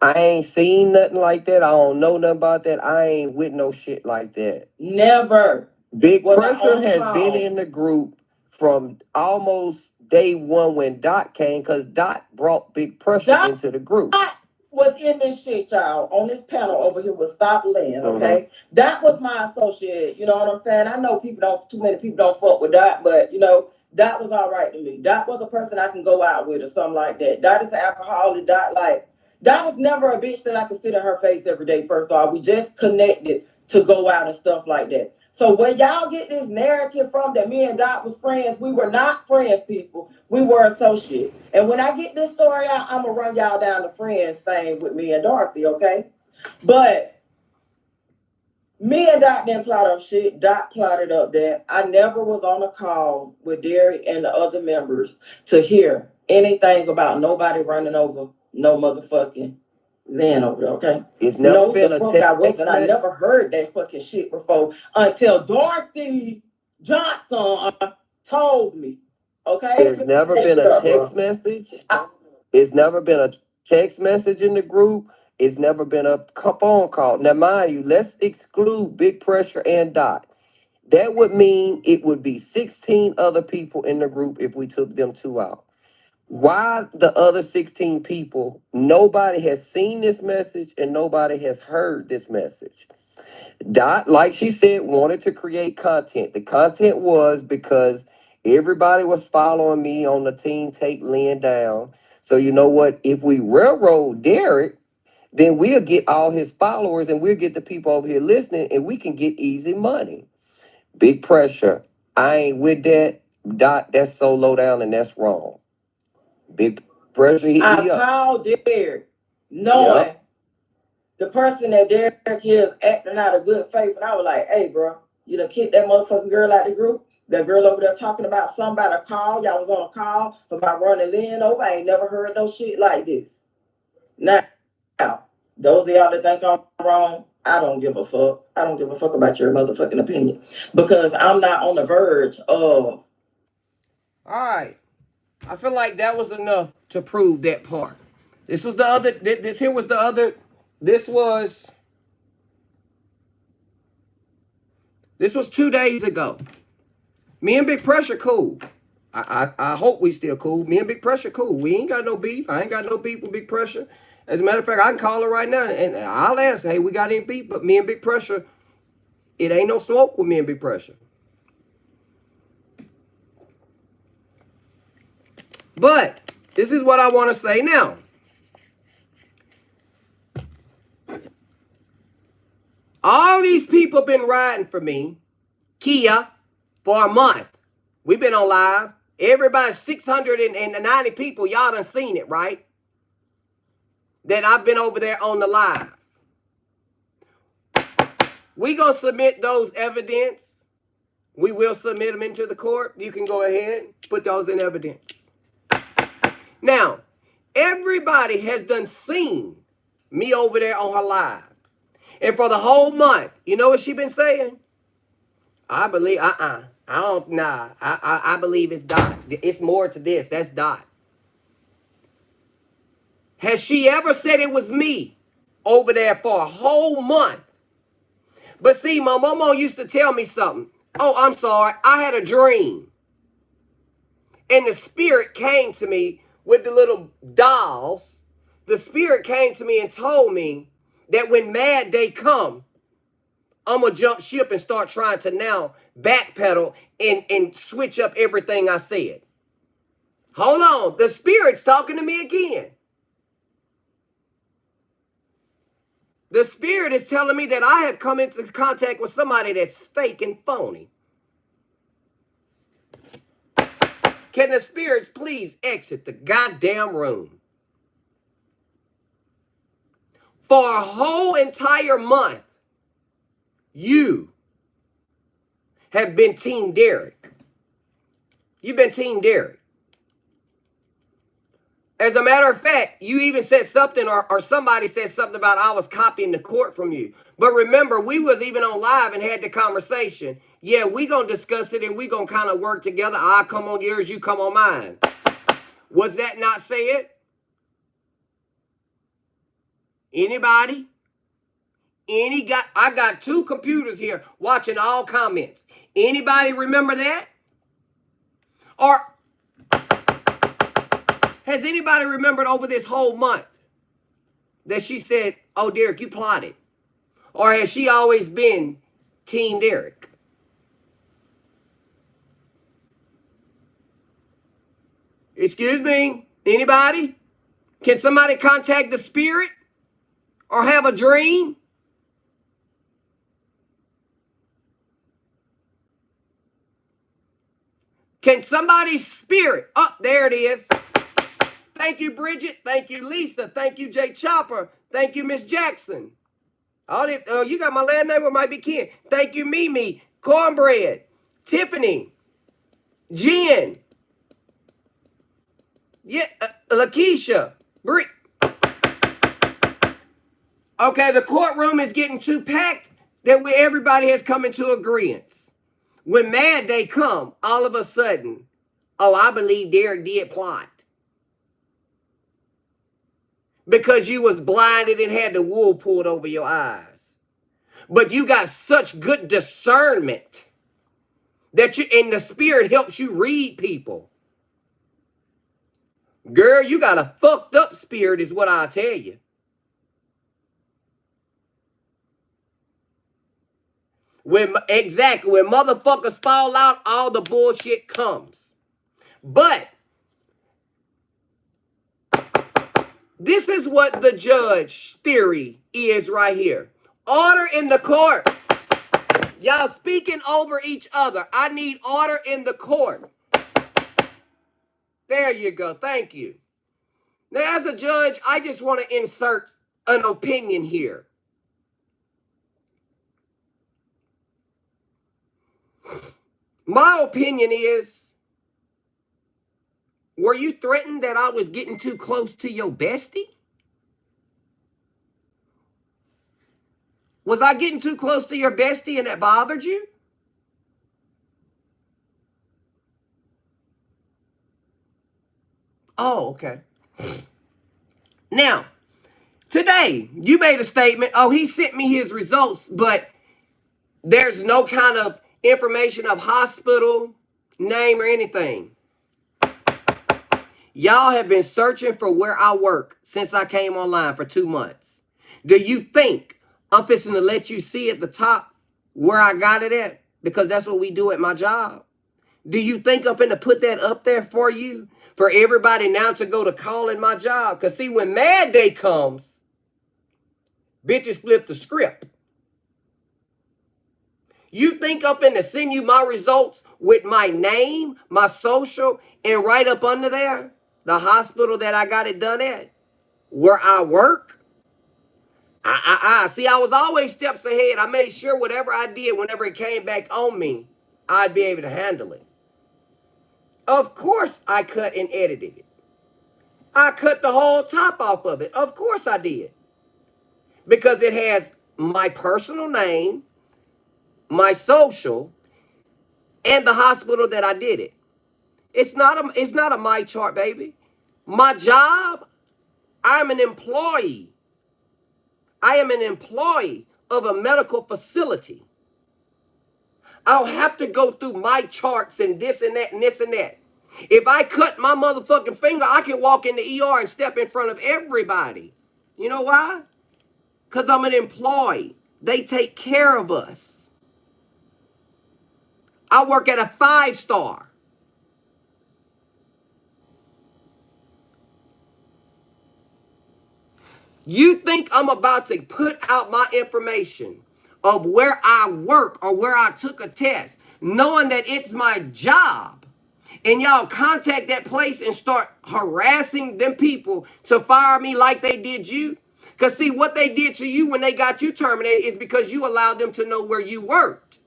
I ain't seen nothing like that. I don't know nothing about that. I ain't with no shit like that. Never. Big Pressure has been in the group from almost day one when Dot came, because Dot brought Big Pressure into the group. Dot was in this shit, y'all, on this panel over here with Stop Lynn, okay? That was my associate, you know what I'm saying? I know too many people don't fuck with Dot, but, you know, Dot was all right to me. Dot was a person I can go out with or something like that. Dot is an alcoholic. Dot was never a bitch that I could sit in her face every day, first of all. We just connected to go out and stuff like that. So when y'all get this narrative from that me and Dot was friends, we were not friends, people. We were associates. And when I get this story out, I'm going to run y'all down the friends thing with me and Dorothy, okay? But me and Dot didn't plot up shit. Dot plotted up that. I never was on a call with Derrick and the other members to hear anything about nobody running over no motherfucking Lynn over there, okay? It's never been a text. I never heard that fucking shit before until Dorothy Johnson told me, okay? There's never been a text message. It's never been a text message in the group. It's never been a phone call. Now, mind you, let's exclude Big Pressure and Dot. That would mean it would be 16 other people in the group if we took them two out. Why the other 16 people, nobody has seen this message and nobody has heard this message. Dot, like she said, wanted to create content. The content was because everybody was following me on the Team Take Lynn Down. So you know what? If we railroad Derrick, then we'll get all his followers and we'll get the people over here listening and we can get easy money. Big Pressure. I ain't with that. Dot, that's so low down and that's wrong. Big Pressure hit me up. I called Derrick knowing the person that Derrick is acting out of good faith. And I was like, hey, bro, you done kicked that motherfucking girl out of the group? That girl over there talking about somebody a call. Y'all was on a call about running Lynn over. I ain't never heard no shit like this. Now, those of y'all that think I'm wrong, I don't give a fuck. I don't give a fuck about your motherfucking opinion. Because I'm not on the verge of... All right. I feel like that was enough to prove that part. This was the other... This here was the other... This was 2 days ago. Me and Big Pressure cool. I hope we still cool. Me and Big Pressure cool. We ain't got no beef. I ain't got no beef with Big Pressure. As a matter of fact, I can call her right now and I'll ask, hey, we got any beef? But me and Big Pressure, it ain't no smoke with me and Big Pressure. But this is what I want to say now. All these people been riding for me, Kia, for a month. We've been on live. Everybody, 690 people, y'all done seen it, right? That I've been over there on the live. We gonna submit those evidence. We will submit them into the court. You can go ahead, put those in evidence. Now, everybody has done seen me over there on her live. And for the whole month, you know what she been saying? I believe, I believe it's Dot. It's more to this. That's Dot. Has she ever said it was me over there for a whole month? But see, my mama used to tell me something. Oh, I'm sorry. I had a dream. And the spirit came to me with the little dolls. The spirit came to me and told me that when Mad Day come, I'm going to jump ship and start trying to now backpedal and switch up everything I said. Hold on. The spirit's talking to me again. The spirit is telling me that I have come into contact with somebody that's fake and phony. Can the spirits please exit the goddamn room? For a whole entire month, you have been Team Derrick. You've been Team Derrick. As a matter of fact, you even said something or somebody said something about I was copying the court from you. But remember, we was even on live and had the conversation. Yeah, we going to discuss it and we going to kind of work together. I'll come on yours, you come on mine. Was that not said? Anybody? I got 2 computers here watching all comments. Anybody remember that? Or has anybody remembered over this whole month that she said, oh, Derrick, you plotted? Or has she always been Team Derrick? Excuse me? Anybody? Can somebody contact the spirit? Or have a dream? Can somebody's spirit? Oh, there it is. Thank you, Bridget. Thank you, Lisa. Thank you, Jay Chopper. Thank you, Miss Jackson. Oh, you got my last name, or might be Ken. Thank you, Mimi. Cornbread. Tiffany. Jen. Yeah, Lakeisha. Okay, the courtroom is getting too packed that everybody has come into agreement. When Mad Day come, all of a sudden, oh, I believe Derrick did plot. Because you was blinded and had the wool pulled over your eyes. But you got such good discernment that and the spirit helps you read people. Girl, you got a fucked up spirit is what I'll tell you. When motherfuckers fall out, all the bullshit comes. But this is what the judge theory is right here. Order in the court. Y'all speaking over each other. I need order in the court. There you go. Thank you. Now, as a judge, I just want to insert an opinion here. My opinion is, were you threatened that I was getting too close to your bestie? Was I getting too close to your bestie and that bothered you? Oh, okay. Now, today, you made a statement. Oh, he sent me his results, but there's no kind of information of hospital, name, or anything. Y'all have been searching for where I work since I came online for 2 months. Do you think I'm fixing to let you see at the top where I got it at? Because that's what we do at my job. Do you think I'm finna put that up there for you? For everybody now to go to calling my job? Because see, when Mad Day comes, bitches flip the script. You think I'm finna send you my results with my name, my social, and right up under there, the hospital that I got it done at, where I work? See, I was always steps ahead. I made sure whatever I did, whenever it came back on me, I'd be able to handle it. Of course, I cut and edited it. I cut the whole top off of it. Of course I did. Because it has my personal name, my social, and the hospital that I did it. It's not a my chart, baby. My job, I'm an employee. I am an employee of a medical facility. I don't have to go through my charts and this and that and this and that. If I cut my motherfucking finger, I can walk in the ER and step in front of everybody. You know why? Because I'm an employee. They take care of us. I work at a 5-star. You think I'm about to put out my information of where I work or where I took a test, knowing that it's my job, and y'all contact that place and start harassing them people to fire me like they did you? Because see, what they did to you when they got you terminated is because you allowed them to know where you worked.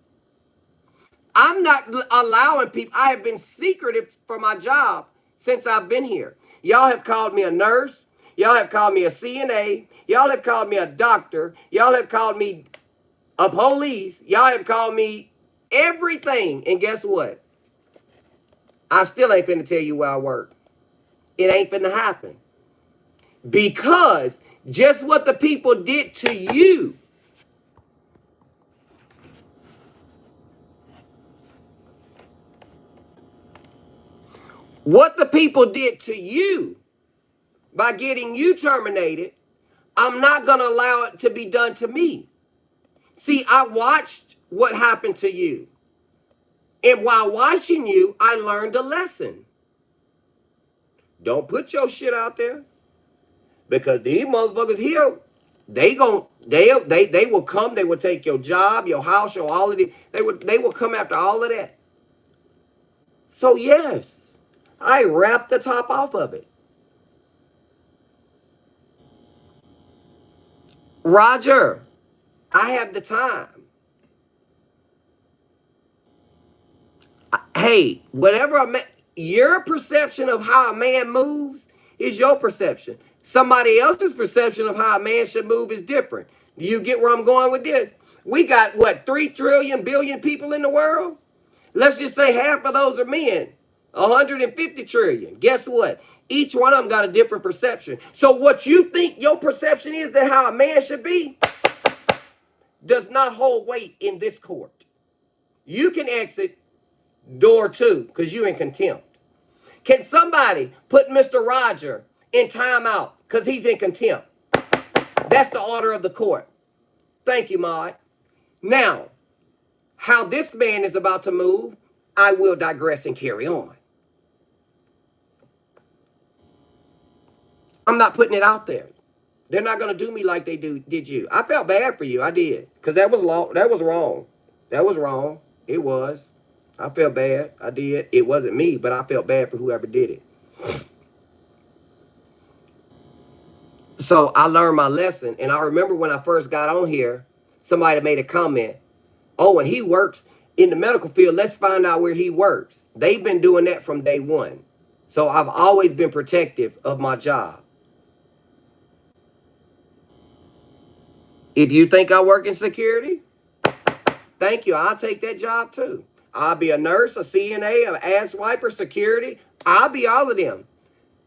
I'm not allowing people. I have been secretive for my job since I've been here. Y'all have called me a nurse. Y'all have called me a CNA. Y'all have called me a doctor. Y'all have called me a police. Y'all have called me everything. And guess what? I still ain't finna tell you where I work. It ain't finna happen. Because just what the people did to you, What the people did to you by getting you terminated, I'm not going to allow it to be done to me. See, I watched what happened to you. And while watching you, I learned a lesson. Don't put your shit out there. Because these motherfuckers here, they will come, they will take your job, your house, your all of it. They will come after all of that. So yes, I wrapped the top off of it. Roger, I have the time. Hey, whatever your perception of how a man moves is your perception. Somebody else's perception of how a man should move is different. Do you get where I'm going with this? We got, what, 3 trillion billion people in the world? Let's just say half of those are men. 150 trillion. Guess what? Each one of them got a different perception. So what you think your perception is that how a man should be does not hold weight in this court. You can exit door 2 because you're in contempt. Can somebody put Mr. Roger in timeout because he's in contempt? That's the order of the court. Thank you, Maud. Now, how this man is about to move, I will digress and carry on. I'm not putting it out there. They're not going to do me like they did you. I felt bad for you. I did. Because that was wrong. That was wrong. It was. I felt bad. I did. It wasn't me, but I felt bad for whoever did it. So I learned my lesson. And I remember when I first got on here, somebody made a comment. Oh, and he works in the medical field. Let's find out where he works. They've been doing that from day one. So I've always been protective of my job. If you think I work in security, thank you. I'll take that job too. I'll be a nurse, a CNA, an ass wiper, security. I'll be all of them.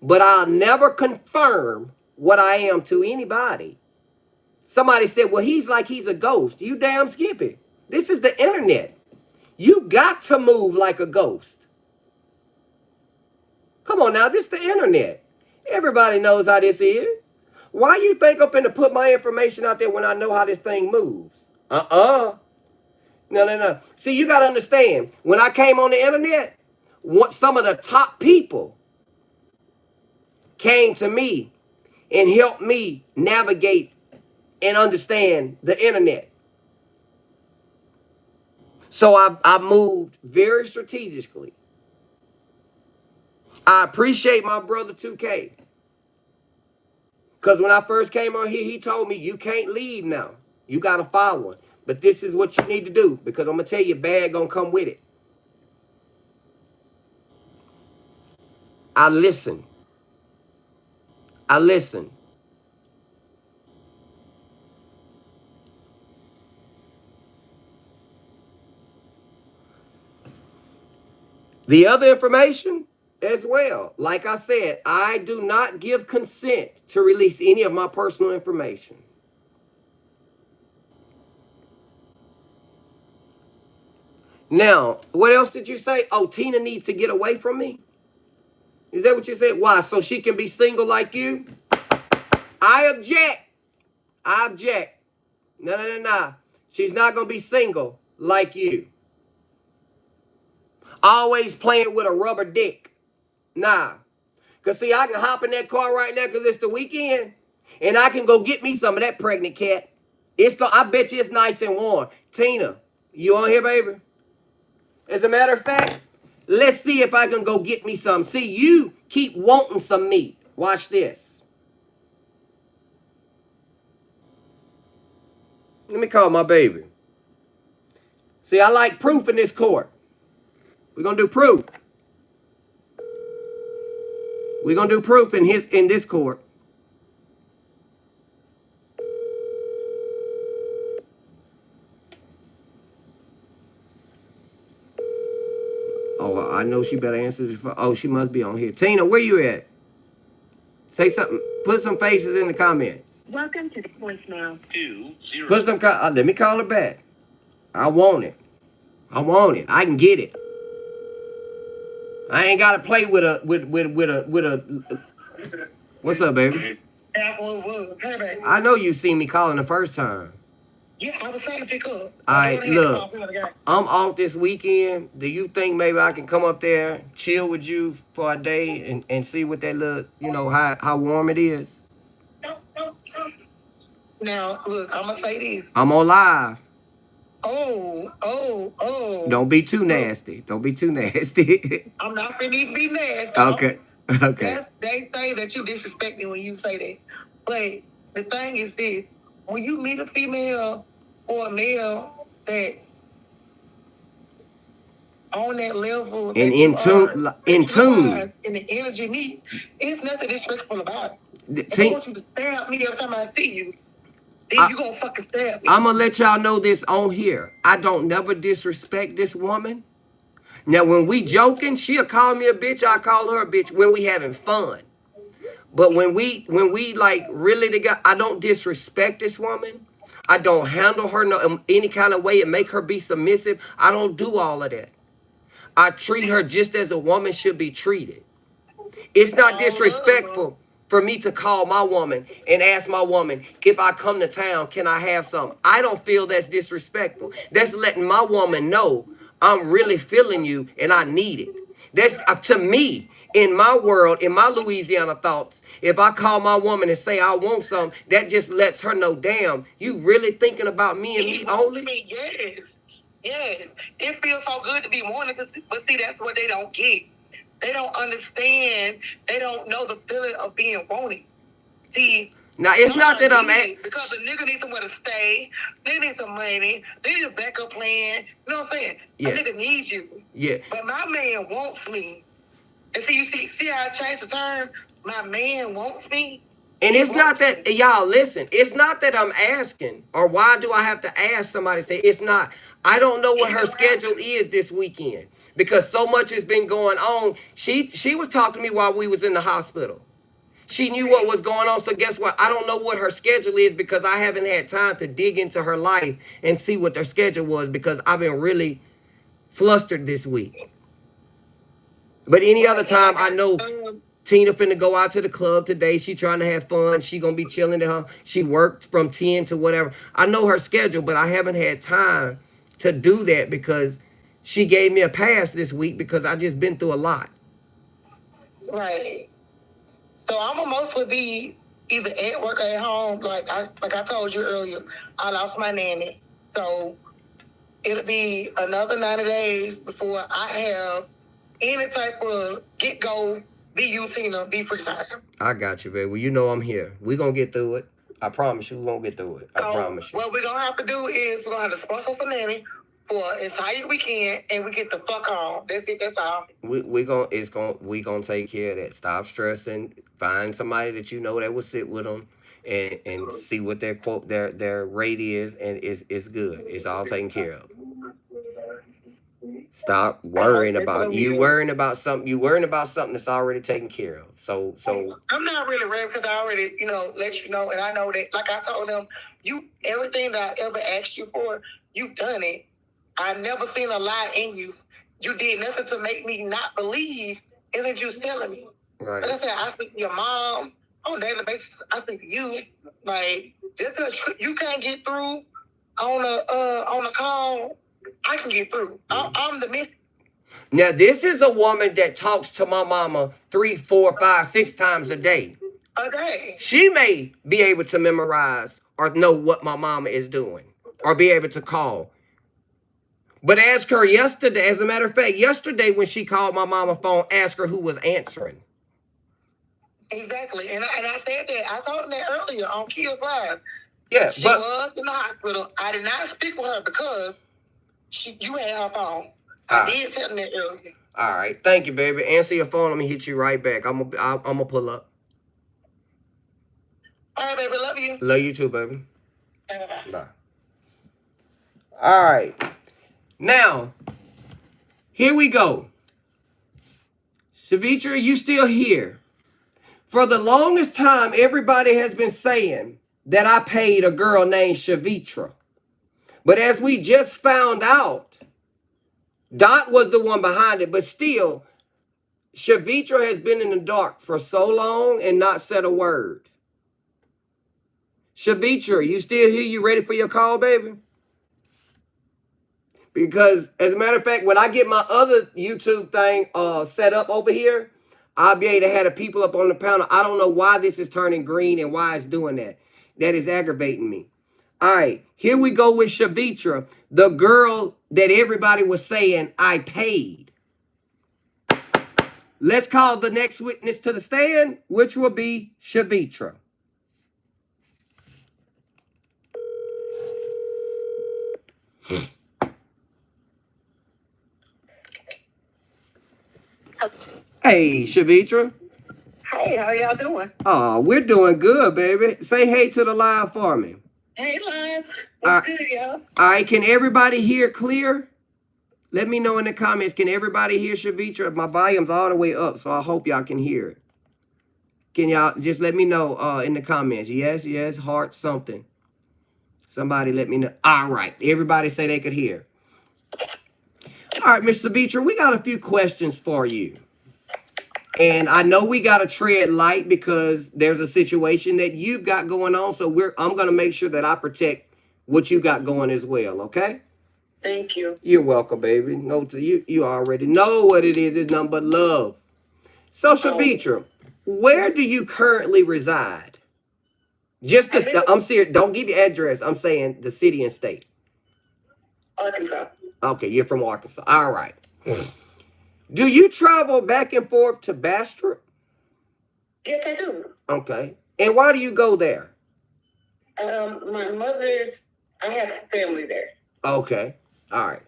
But I'll never confirm what I am to anybody. Somebody said, well, he's a ghost. You damn skippy. This is the internet. You got to move like a ghost. Come on now, this is the internet. Everybody knows how this is. Why you think I'm finna put my information out there when I know how this thing moves? No. See, you got to understand, when I came on the internet, some of the top people came to me and helped me navigate and understand the internet. So I moved very strategically. I appreciate my brother 2K. Because when I first came on here, he told me, you can't leave now. You got to follow him. But this is what you need to do. Because I'm going to tell you, bad going to come with it. I listen. The other information as well. Like I said, I do not give consent to release any of my personal information. Now, what else did you say? Oh, Tina needs to get away from me? Is that what you said? Why? So she can be single like you? I object. No. She's not going to be single like you. Always playing with a rubber dick. Nah. Because see, I can hop in that car right now because it's the weekend. And I can go get me some of that pregnant cat. I bet you it's nice and warm. Tina, you on here, baby? As a matter of fact, let's see if I can go get me some. See, you keep wanting some meat. Watch this. Let me call my baby. See, I like proof in this court. We're going to do proof. We're going to do proof in this court. Oh, I know she better answer this. Oh, she must be on here. Tina, where you at? Say something. Put some faces in the comments. Welcome to the voicemail. Put some. Let me call her back. I want it. I can get it. I ain't gotta play with a What's up, baby? I know you seen me calling the first time. Yeah, I was trying to pick up. Alright, look. I'm off this weekend. Do you think maybe I can come up there, chill with you for a day and see what that look, how warm it is? Now, look, I'm gonna say this. I'm on live. Oh. Don't be too nasty. Don't be too nasty. I'm not gonna even be nasty. Okay. Okay. They say that you disrespect me when you say that. But the thing is this, when you meet a female or a male that's on that level and in tune, and the energy meets, it's nothing disrespectful about it. If I want you to stare at me every time I see you, then you gonna fucking stare at me. I'm gonna let y'all know this on here. I don't never disrespect this woman. Now, when we joking, she'll call me a bitch. I call her a bitch when we having fun. But when we like really together, I don't disrespect this woman. I don't handle her any kind of way and make her be submissive. I don't do all of that. I treat her just as a woman should be treated. It's not disrespectful for me to call my woman and ask my woman, if I come to town, can I have something? I don't feel that's disrespectful. That's letting my woman know I'm really feeling you and I need it. That's to me, in my world, in my Louisiana thoughts, if I call my woman and say I want something, that just lets her know, damn, you really thinking about me and me only? Yes. It feels so good to be wanted, but see, that's what they don't get. They don't understand. They don't know the feeling of being wanted. See, now it's not that I'm because a nigga needs somewhere to stay. They need some money. They need a backup plan. You know what I'm saying? Yeah. A nigga needs you. Yeah. But my man wants me. And see how I changed the term? My man wants me. And it's not that, y'all, listen, it's not that I'm asking, or why do I have to ask somebody to say, it's not. I don't know what her schedule is this weekend, because so much has been going on. She was talking to me while we was in the hospital. She knew what was going on, so guess what? I don't know what her schedule is because I haven't had time to dig into her life and see what their schedule was because I've been really flustered this week. But any other time, I know Tina finna go out to the club today. She trying to have fun. She gonna be chilling at her. She worked from 10 to whatever. I know her schedule, but I haven't had time to do that because she gave me a pass this week because I just been through a lot. Right. So I'm gonna mostly be either at work or at home. Like I told you earlier, I lost my nanny. So it'll be another 90 days before I have any type of get-go, be you, Tina, be free time. I got you, baby. Well, you know I'm here. We're going to get through it. I promise you we're going to get through it. I promise you. What we're going to have to do is we're going to have to sponsor some nanny for an entire weekend and we get the fuck on. That's it. That's all. We gonna take care of that. Stop stressing. Find somebody that you know that will sit with them and see what their rate is, and it's good. It's all taken care of. Stop worrying about you worrying about something that's already taken care of. So I'm not really ready because I already, let you know, and I know that, like I told them, everything that I ever asked you for, you've done it. I've never seen a lie in you. You did nothing to make me not believe anything you was telling me. Right. Like I said, I speak to your mom on a daily basis. I speak to you. Like, just because you can't get through on a call, I can get through. I'm the miss. Now, this is a woman that talks to my mama 3, 4, 5, 6 times a day. A day. She may be able to memorize or know what my mama is doing or be able to call. But ask her yesterday, as a matter of fact, yesterday when she called my mama phone, ask her who was answering. Exactly. And I said that. I told them that earlier on Kill Live. Yeah, she was in the hospital. I did not speak with her because you had her phone. I did tell them that earlier. All right. Thank you, baby. Answer your phone. Let me hit you right back. I'm gonna pull up. All right, baby. Love you. Love you too, baby. Bye. Bye. All right. Now, here we go. Shvitra, you still here. For the longest time, everybody has been saying that I paid a girl named Shvitra. But as we just found out, Dot was the one behind it. But still, Shvitra has been in the dark for so long and not said a word. Shvitra, you still here? You ready for your call, baby? Because as a matter of fact, when I get my other YouTube thing set up over here, I'll be able to have the people up on the panel. I don't know why this is turning green and why it's doing that. That is aggravating me. All right, here we go with Shvitra, the girl that everybody was saying I paid. Let's call the next witness to the stand, which will be Shvitra. Hey, Shvitra. Hey, how y'all doing? Oh, we're doing good, baby. Say hey to the live for me. Hey, Live. What's good, y'all? All right, can everybody hear clear? Let me know in the comments. Can everybody hear Shvitra? My volume's all the way up, so I hope y'all can hear it. Can y'all just let me know in the comments? Yes, yes, heart something. Somebody let me know. All right, everybody say they could hear. All right, Miss Shvitra, we got a few questions for you. And I know we got to tread light because there's a situation that you've got going on. So I'm going to make sure that I protect what you got going as well. Okay? Thank you. You're welcome, baby. No, you already know what it is. It's nothing but love. So, Shvitra, where do you currently reside? I'm serious. Don't give your address. I'm saying the city and state. Arkansas. Okay, you're from Arkansas. All right. Do you travel back and forth to Bastrop? Yes, I do. Okay. And why do you go there? My mother's, I have family there. Okay. All right.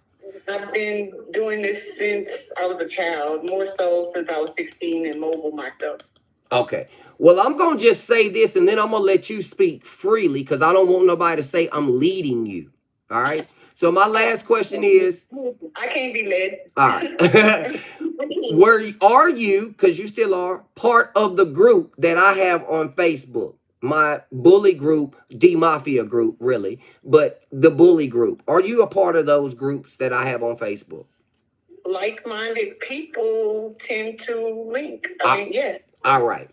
I've been doing this since I was a child, more so since I was 16 and mobile myself. Okay. Well, I'm going to just say this and then I'm going to let you speak freely because I don't want nobody to say I'm leading you. All right. So my last question is. I can't be led. All right. Are you, because you still are, part of the group that I have on Facebook? My bully group, D-Mafia group, really, but the bully group. Are you a part of those groups that I have on Facebook? Like-minded people tend to link. I mean, yes. All right.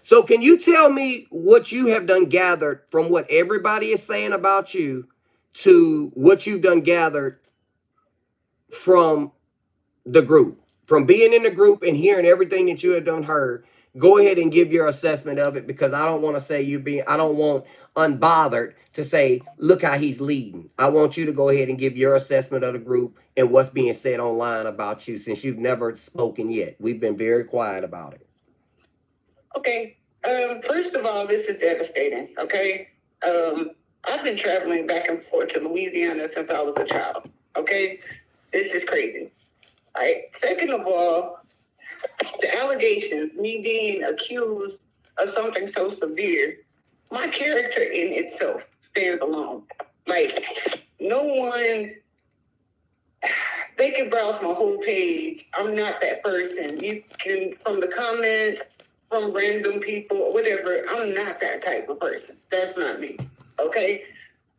So can you tell me what you have done gathered from what everybody is saying about you to what you've done gathered from the group? From being in the group and hearing everything that you have done heard, go ahead and give your assessment of it because I don't want to say I don't want unbothered to say, look how he's leading. I want you to go ahead and give your assessment of the group and what's being said online about you since you've never spoken yet. We've been very quiet about it. Okay. First of all, this is devastating. Okay. I've been traveling back and forth to Louisiana since I was a child. Okay. This is crazy. All right. Second of all, the allegations, me being accused of something so severe, my character in itself stands alone. Like, no one, they can browse my whole page. I'm not that person. You can, from the comments, from random people, or whatever, I'm not that type of person. That's not me. Okay?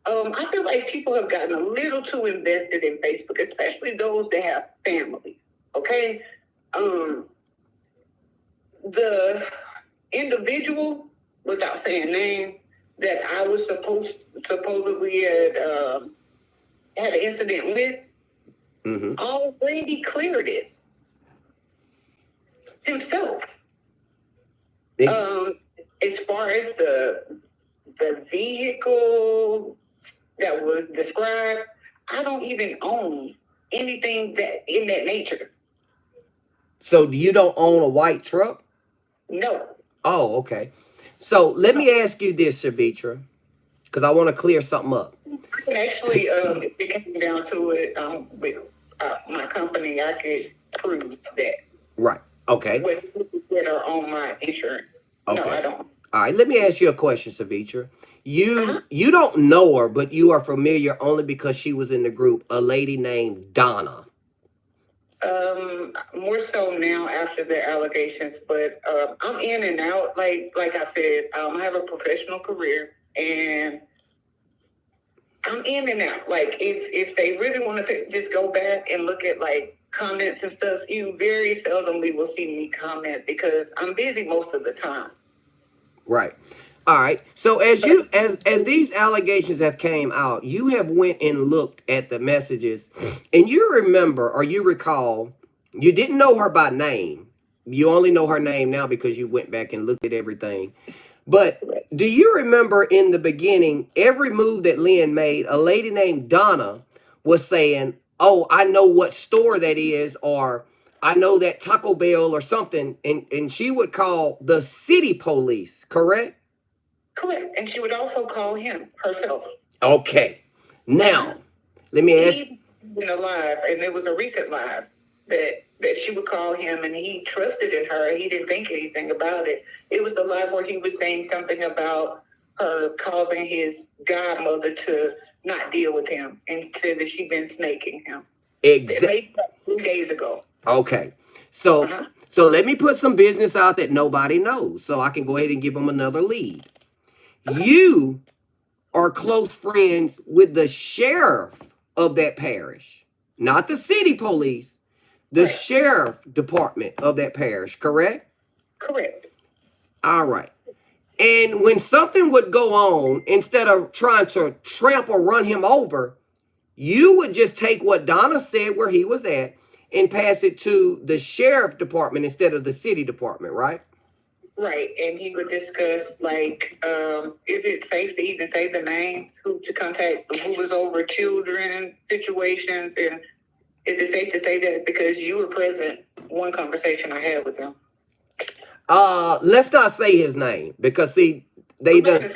I feel like people have gotten a little too invested in Facebook, especially those that have family. Okay? The individual, without saying name, that I was supposedly had an incident with, already cleared it himself. As far as the vehicle that was described, I don't even own anything that in that nature. So you don't own a white truck? No. Oh, okay. So let me ask you this, Shvitra, because I want to clear something up. Actually, if it came down to it, with my company, I could prove that. Right. Okay. That are on my insurance. Okay. No, I don't. All right. Let me ask you a question, Shvitra. You don't know her, but you are familiar only because she was in the group. A lady named Donna. More so now after the allegations, but I'm in and out. Like I said, I have a professional career, and I'm in and out. Like if they really want to just go back and look at like comments and stuff, you very seldomly will see me comment because I'm busy most of the time. Right. All right. So as these allegations have came out, you have went and looked at the messages, and you remember or you recall, you didn't know her by name. You only know her name now because you went back and looked at everything. But do you remember in the beginning, every move that Lynn made, a lady named Donna was saying, "Oh, I know what store that is," or "I know that Taco Bell," or something, and she would call the city police, correct? Correct. And she would also call him herself. Okay. Now, let me ask. He in a live, and it was a recent live that she would call him, and he trusted in her. He didn't think anything about it. It was the live where he was saying something about her causing his godmother to not deal with him, and said that she'd been snaking him. Exactly. Like 3 days ago. Okay. So so let me put some business out that nobody knows, so I can go ahead and give them another lead. You are close friends with the sheriff of that parish, not the city police, the sheriff department of that parish, correct? Correct. All right. And when something would go on, instead of trying to tramp or run him over, you would just take what Donna said where he was at and pass it to the sheriff department instead of the city department, right? Right, and he would discuss, like, is it safe to even say the names, who to contact, who was over children situations, and is it safe to say that because you were present, one conversation I had with him? Let's not say his name because see, they done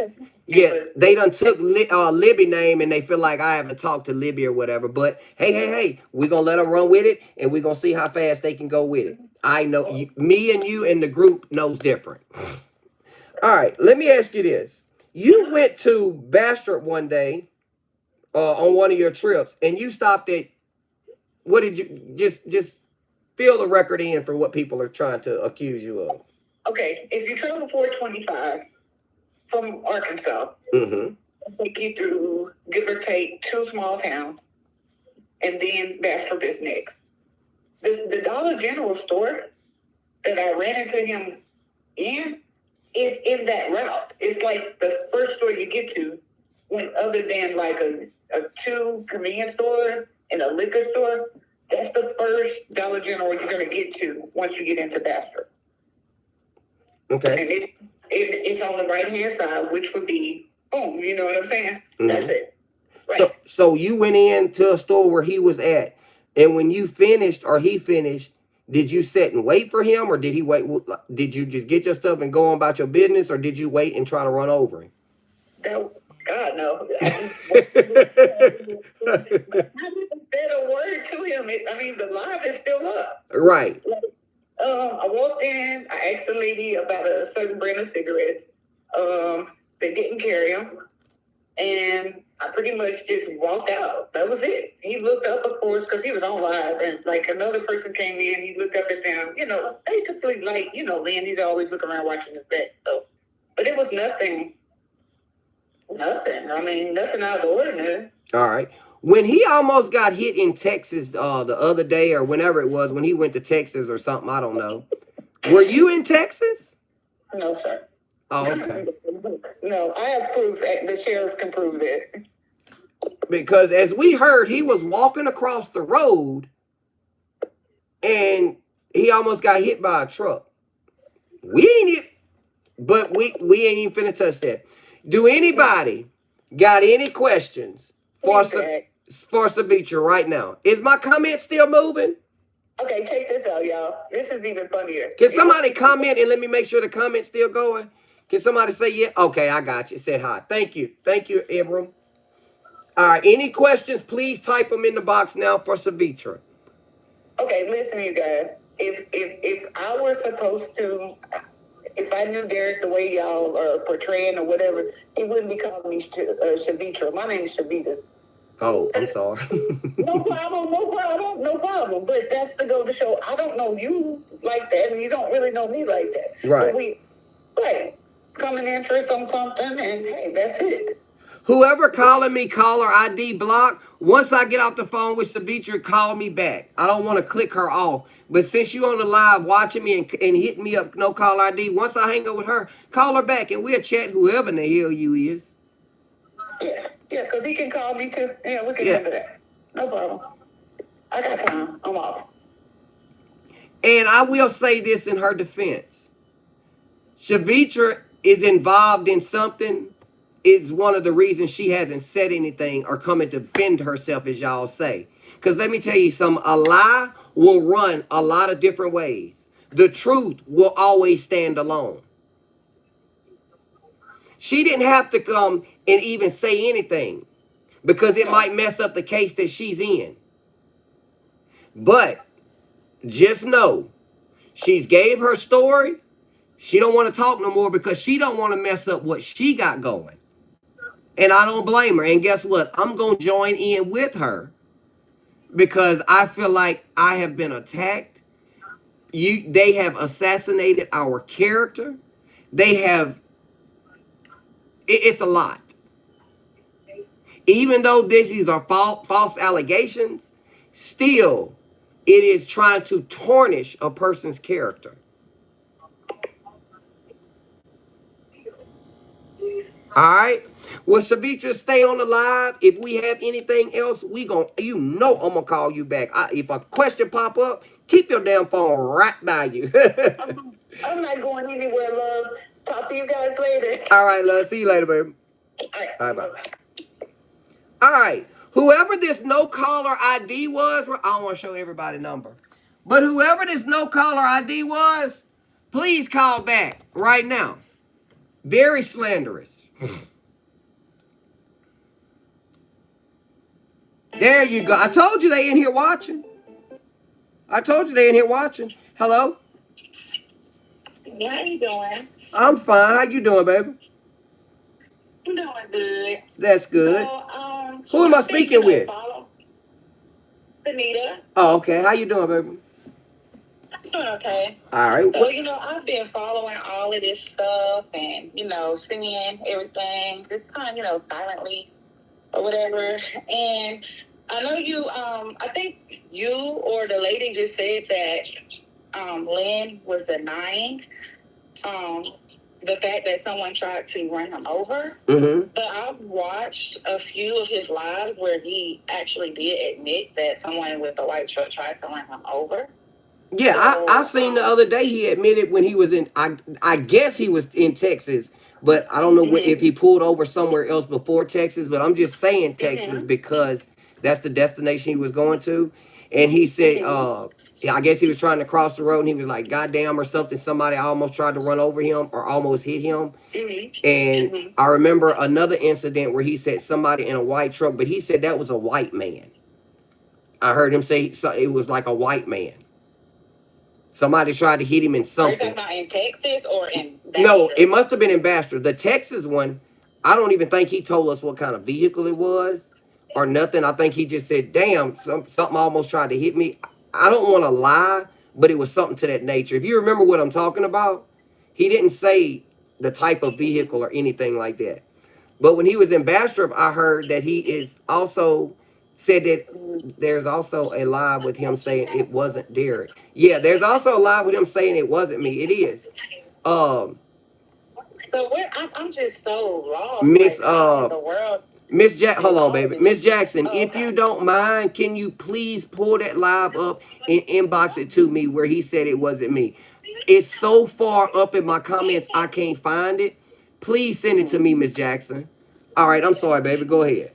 took Libby name and they feel like I haven't talked to Libby or whatever. But hey, we're gonna let them run with it and we're gonna see how fast they can go with it. I know me and you and the group knows different. All right, let me ask you this: you went to Bastrop one day on one of your trips, and you stopped at. What did you just fill the record in for what people are trying to accuse you of? Okay, if you travel 425 from Arkansas, take you through, give or take, 2 small towns, and then Bastrop is next. The Dollar General store that I ran into him in is in that route. It's like the first store you get to, when other than like a 2 convenience stores and a liquor store, that's the first Dollar General you're going to get to once you get into Bastrop. Okay. And it's on the right-hand side, which would be, boom, you know what I'm saying? That's it. Right. So you went into a store where he was at, and when you finished or he finished, did you sit and wait for him, or did he wait? Did you just get your stuff and go on about your business, or did you wait and try to run over him? No, God, no. I didn't say a word to him. The live is still up. Right. I walked in. I asked the lady about a certain brand of cigarettes. They didn't carry them. And I pretty much just walked out. That was it. He looked up, of course, because he was on live. And like another person came in, he looked up at them. Basically like, Lynn, he's always looking around watching his back. So, but it was nothing. Nothing out of the ordinary. All right. When he almost got hit in Texas the other day or whenever it was, when he went to Texas or something, I don't know. Were you in Texas? No, sir. Oh, okay. No, I have proof. The sheriff can prove it. Because as we heard, he was walking across the road and he almost got hit by a truck. We ain't even finna touch that. Do anybody got any questions for Shvitra right now? Is my comment still moving? Okay, check this out, y'all. This is even funnier. Can somebody comment and let me make sure the comment's still going? Can somebody say yeah? Okay, I got you. It said hi. Thank you. Thank you, Ibram. All right, any questions, please type them in the box now for Shvitra. Okay, listen, you guys. If I were supposed to, if I knew Derrick the way y'all are portraying or whatever, he wouldn't be calling me Shvitra. My name is Shvitra. Oh, I'm sorry. No problem. But that's to go to show I don't know you like that, and you don't really know me like that. Right. So coming interest on something, and hey, that's it. Whoever calling me, caller ID block. Once I get off the phone with Shvitra, call me back. I don't want to click her off. But since you on the live watching me and hitting me up, no call ID, once I hang up with her, call her back and we'll chat whoever in the hell you is. Yeah, because he can call me too. Yeah, we can handle that. No problem. I got time. I'm off. And I will say this in her defense. Shvitra is involved in something. Is one of the reasons she hasn't said anything or come and defend herself, as y'all say. Because let me tell you something, a lie will run a lot of different ways. The truth will always stand alone. She didn't have to come and even say anything because it might mess up the case that she's in. But just know, she's gave her story. She don't want to talk no more because she don't want to mess up what she got going. And I don't blame her. And guess what? I'm going to join in with her because I feel like I have been attacked. They have assassinated our character. They have, it's a lot. Even though these are false allegations, still it is trying to tarnish a person's character. All right. Well, Shvitra, stay on the live. If we have anything else, I'm gonna call you back. If a question pop up, keep your damn phone right by you. I'm not going anywhere, love. Talk to you guys later. All right, love. See you later, baby. All right, bye. All right. Whoever this no caller ID was, I don't want to show everybody number, but whoever this no caller ID was, please call back right now. Very slanderous. There you go. I told you they in here watching. Hello? Yeah, how you doing? I'm fine. How you doing, baby? I'm doing good. That's good. So, who am I speaking with? Anita. Oh, okay. How you doing, baby? I'm doing okay. All right. So, I've been following all of this stuff and, seeing everything, just kind of, silently or whatever. And I know you, I think you or the lady just said that Lynn was denying the fact that someone tried to run him over. Mm-hmm. But I've watched a few of his lives where he actually did admit that someone with a white truck tried to run him over. Yeah, so, I seen the other day he admitted when he was in, I guess he was in Texas, but I don't know if he pulled over somewhere else before Texas, but I'm just saying Texas because that's the destination he was going to. And he said, I guess he was trying to cross the road and he was like, goddamn or something. Somebody almost tried to run over him or almost hit him. And I remember another incident where he said somebody in a white truck, but he said that was a white man. I heard him say it was like a white man. Somebody tried to hit him in something. Are you talking about in Texas or in Bastrop? No, it must have been in Bastrop. The Texas one, I don't even think he told us what kind of vehicle it was or nothing. I think he just said, damn, something almost tried to hit me. I don't want to lie, but it was something to that nature. If you remember what I'm talking about, he didn't say the type of vehicle or anything like that. But when he was in Bastrop, I heard that he is also said that there's also a lie with him saying it wasn't Derrick. Yeah, there's also a lie with him saying it wasn't me. It is. So I'm just so lost. Miss the world. Miss hold on, baby. Miss Jackson, if you don't mind, can you please pull that live up and inbox it to me where he said it wasn't me? It's so far up in my comments, I can't find it. Please send it to me, Miss Jackson. All right, I'm sorry, baby. Go ahead.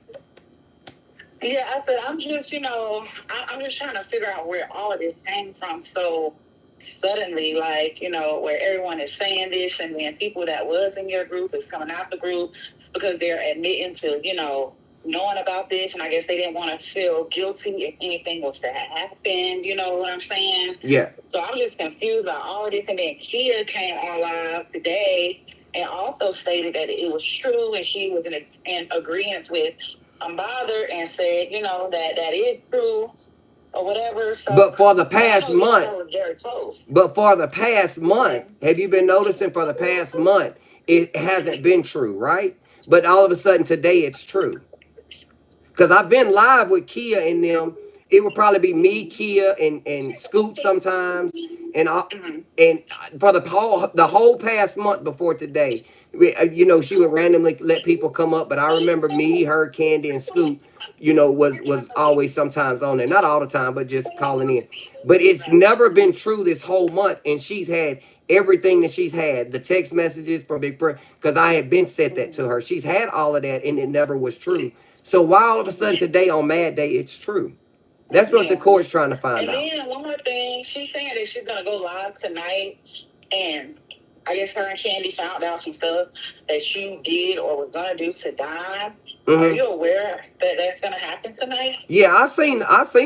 Yeah, I said, I'm just, I'm just trying to figure out where all of this came from. So suddenly, where everyone is saying this and then people that was in your group is coming out the group because they're admitting to, knowing about this. And I guess they didn't want to feel guilty if anything was to happen. You know what I'm saying? Yeah. So I'm just confused about all of this. And then Kia came on live today and also stated that it was true and she was in agreement with Bother and said, that is true or whatever. So, but for the past month, have you been noticing for the past month, it hasn't been true, right? But all of a sudden today it's true. Because I've been live with Kia and them. It would probably be me, Kia, and Scoop sometimes. And for the whole past month before today, she would randomly let people come up. But I remember me, her, Candy, and Scoop, was always sometimes on there. Not all the time, but just calling in. But it's never been true this whole month. And she's had everything that she's had. The text messages from Big Prayer. Because I had been said that to her. She's had all of that and it never was true. So why all of a sudden today on Mad Day it's true? That's what the court's trying to find out. And then one more thing, she's saying that she's gonna go live tonight, and I guess her and Candy found out some stuff that you did or was gonna do to Dime. Are you aware that that's gonna happen tonight? Yeah, I seen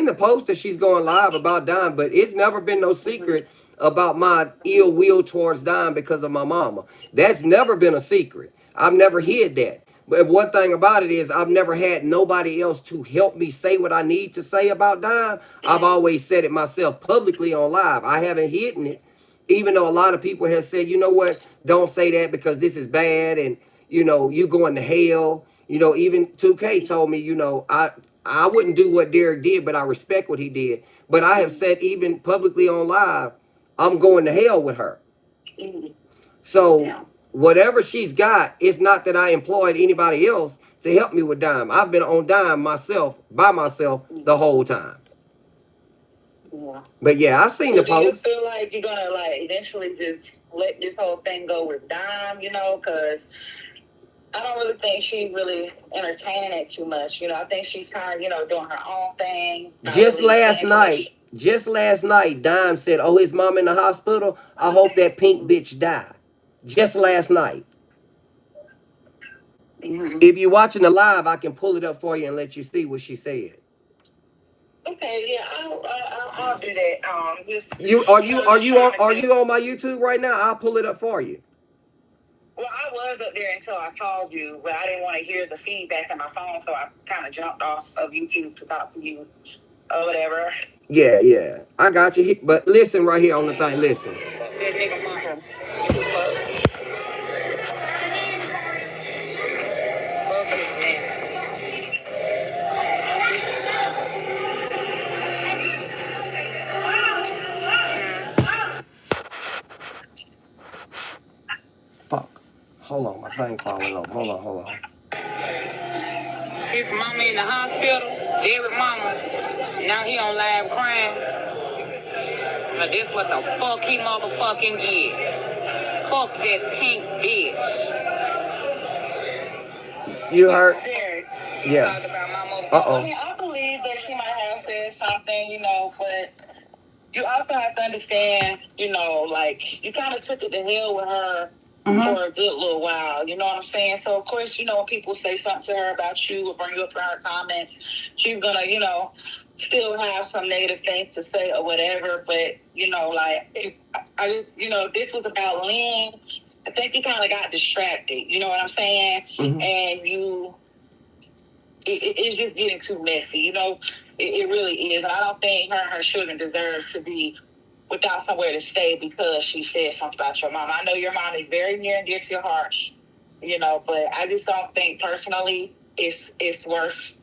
the post that she's going live about Dime, but it's never been no secret about my ill will towards Dime because of my mama. That's never been a secret. I've never hid that. But one thing about it is I've never had nobody else to help me say what I need to say about Dime. I've always said it myself publicly on live. I haven't hidden it, even though a lot of people have said, you know what, don't say that because this is bad and, you going to hell. Even 2K told me, I wouldn't do what Derrick did, but I respect what he did. But I have said even publicly on live, I'm going to hell with her. So whatever she's got, it's not that I employed anybody else to help me with Dime. I've been on Dime by myself the whole time. Yeah. But yeah, I seen the post. Do you feel like you're gonna eventually just let this whole thing go with Dime? Because I don't really think she's really entertaining it too much. I think she's kind of doing her own thing. Just last night, Dime said, "Oh, his mom in the hospital. I hope that pink bitch die." Just last night. If you're watching the live, I can pull it up for you and let you see what she said. Okay, yeah, I'll do that. Are you on my YouTube right now? I'll pull it up for you. Well, I was up there until I called you, but I didn't want to hear the feedback on my phone, so I kind of jumped off of YouTube to talk to you or whatever. Yeah, I got you. But listen right here on the thing. Listen. Fuck. Hold on, my thing falling off. Hold on. His mama in the hospital, Derrick mama. Now he on live crying. But this what the fuck he motherfucking did. Fuck that pink bitch. You heard? Derrick. Yeah. Talk about my motherfucker. I mean, I believe that she might have said something, but you also have to understand, you kind of took it to hell with her for a good little while. You know what I'm saying? So, of course, when people say something to her about you or bring you up in her comments, she's going to, still have some negative things to say or whatever. But, if I just, this was about Lynn, I think you kind of got distracted. You know what I'm saying? And it's just getting too messy. It really is. And I don't think her children deserve to be without somewhere to stay because she said something about your mom. I know your mom is very near and dear to your heart, but I just don't think personally it's worth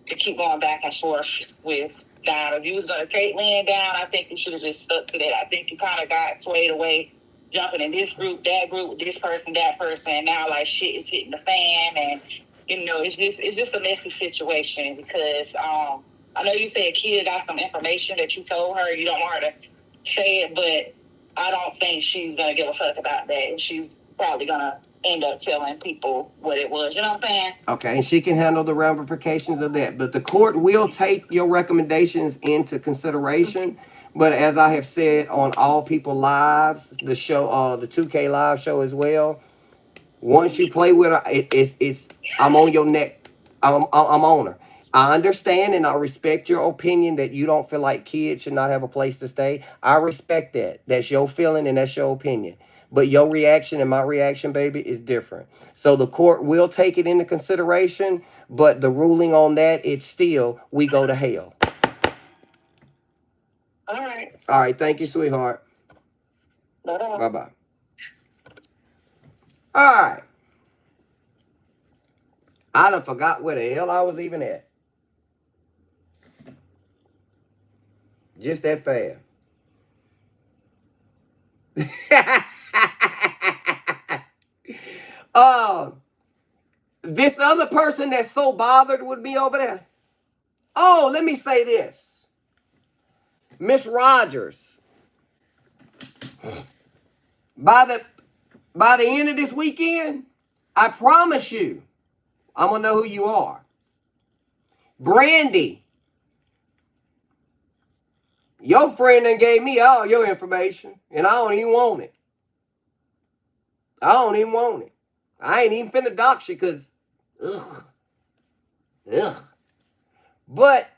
to keep going back and forth with Dime. If you was going to take Lynn down, I think you should have just stuck to that. I think you kind of got swayed away, jumping in this group, that group, with this person, that person, and now shit is hitting the fan, and it's just a messy situation because I know you said Kia got some information that you told her. You don't want her to say it, but I don't think she's going to give a fuck about that. And she's probably going to end up telling people what it was. You know what I'm saying? Okay, and she can handle the ramifications of that. But the court will take your recommendations into consideration. But as I have said on All People Lives, the show, the 2K Live show as well, once you play with her, it's I'm on your neck. I'm on her. I understand and I respect your opinion that you don't feel like kids should not have a place to stay. I respect that. That's your feeling and that's your opinion. But your reaction and my reaction, baby, is different. So the court will take it into consideration, but the ruling on that, it's still, we go to hell. All right. All right. Thank you, sweetheart. Bye-bye. Bye-bye. All right. I done forgot where the hell I was even at. Just that fast. This other person that's so bothered with me over there. Oh, let me say this. Miss Rogers. By the end of this weekend, I promise you, I'm going to know who you are. Brandy. Your friend done gave me all your information, and I don't even want it. I don't even want it. I ain't even finna dox you, because, ugh. But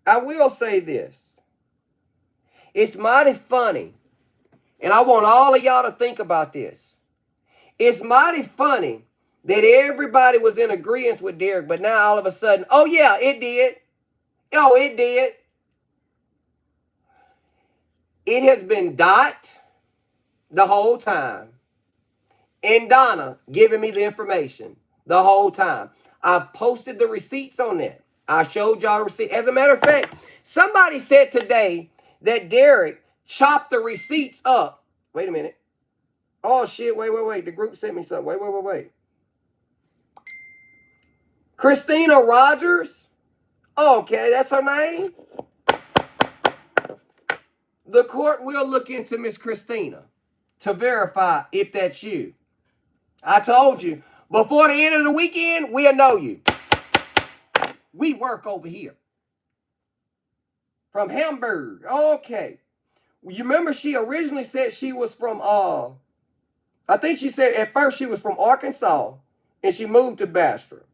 I will say this. It's mighty funny, and I want all of y'all to think about this. It's mighty funny that everybody was in agreement with Derrick, but now all of a sudden, oh yeah, it did. Oh, it did. It has been Dot the whole time, and Donna giving me the information the whole time. I've posted the receipts on that. I showed y'all the receipt. As a matter of fact, somebody said today that Derrick chopped the receipts up. Wait a minute. Oh, shit. Wait. The group sent me something. Wait. Christina Rogers. Oh, okay, that's her name. The court will look into Miss Christina to verify if that's you. I told you, before the end of the weekend, we'll know you. We work over here. From Hamburg. Okay. You remember she originally said she was from, I think she said at first she was from Arkansas, and she moved to Bastrop.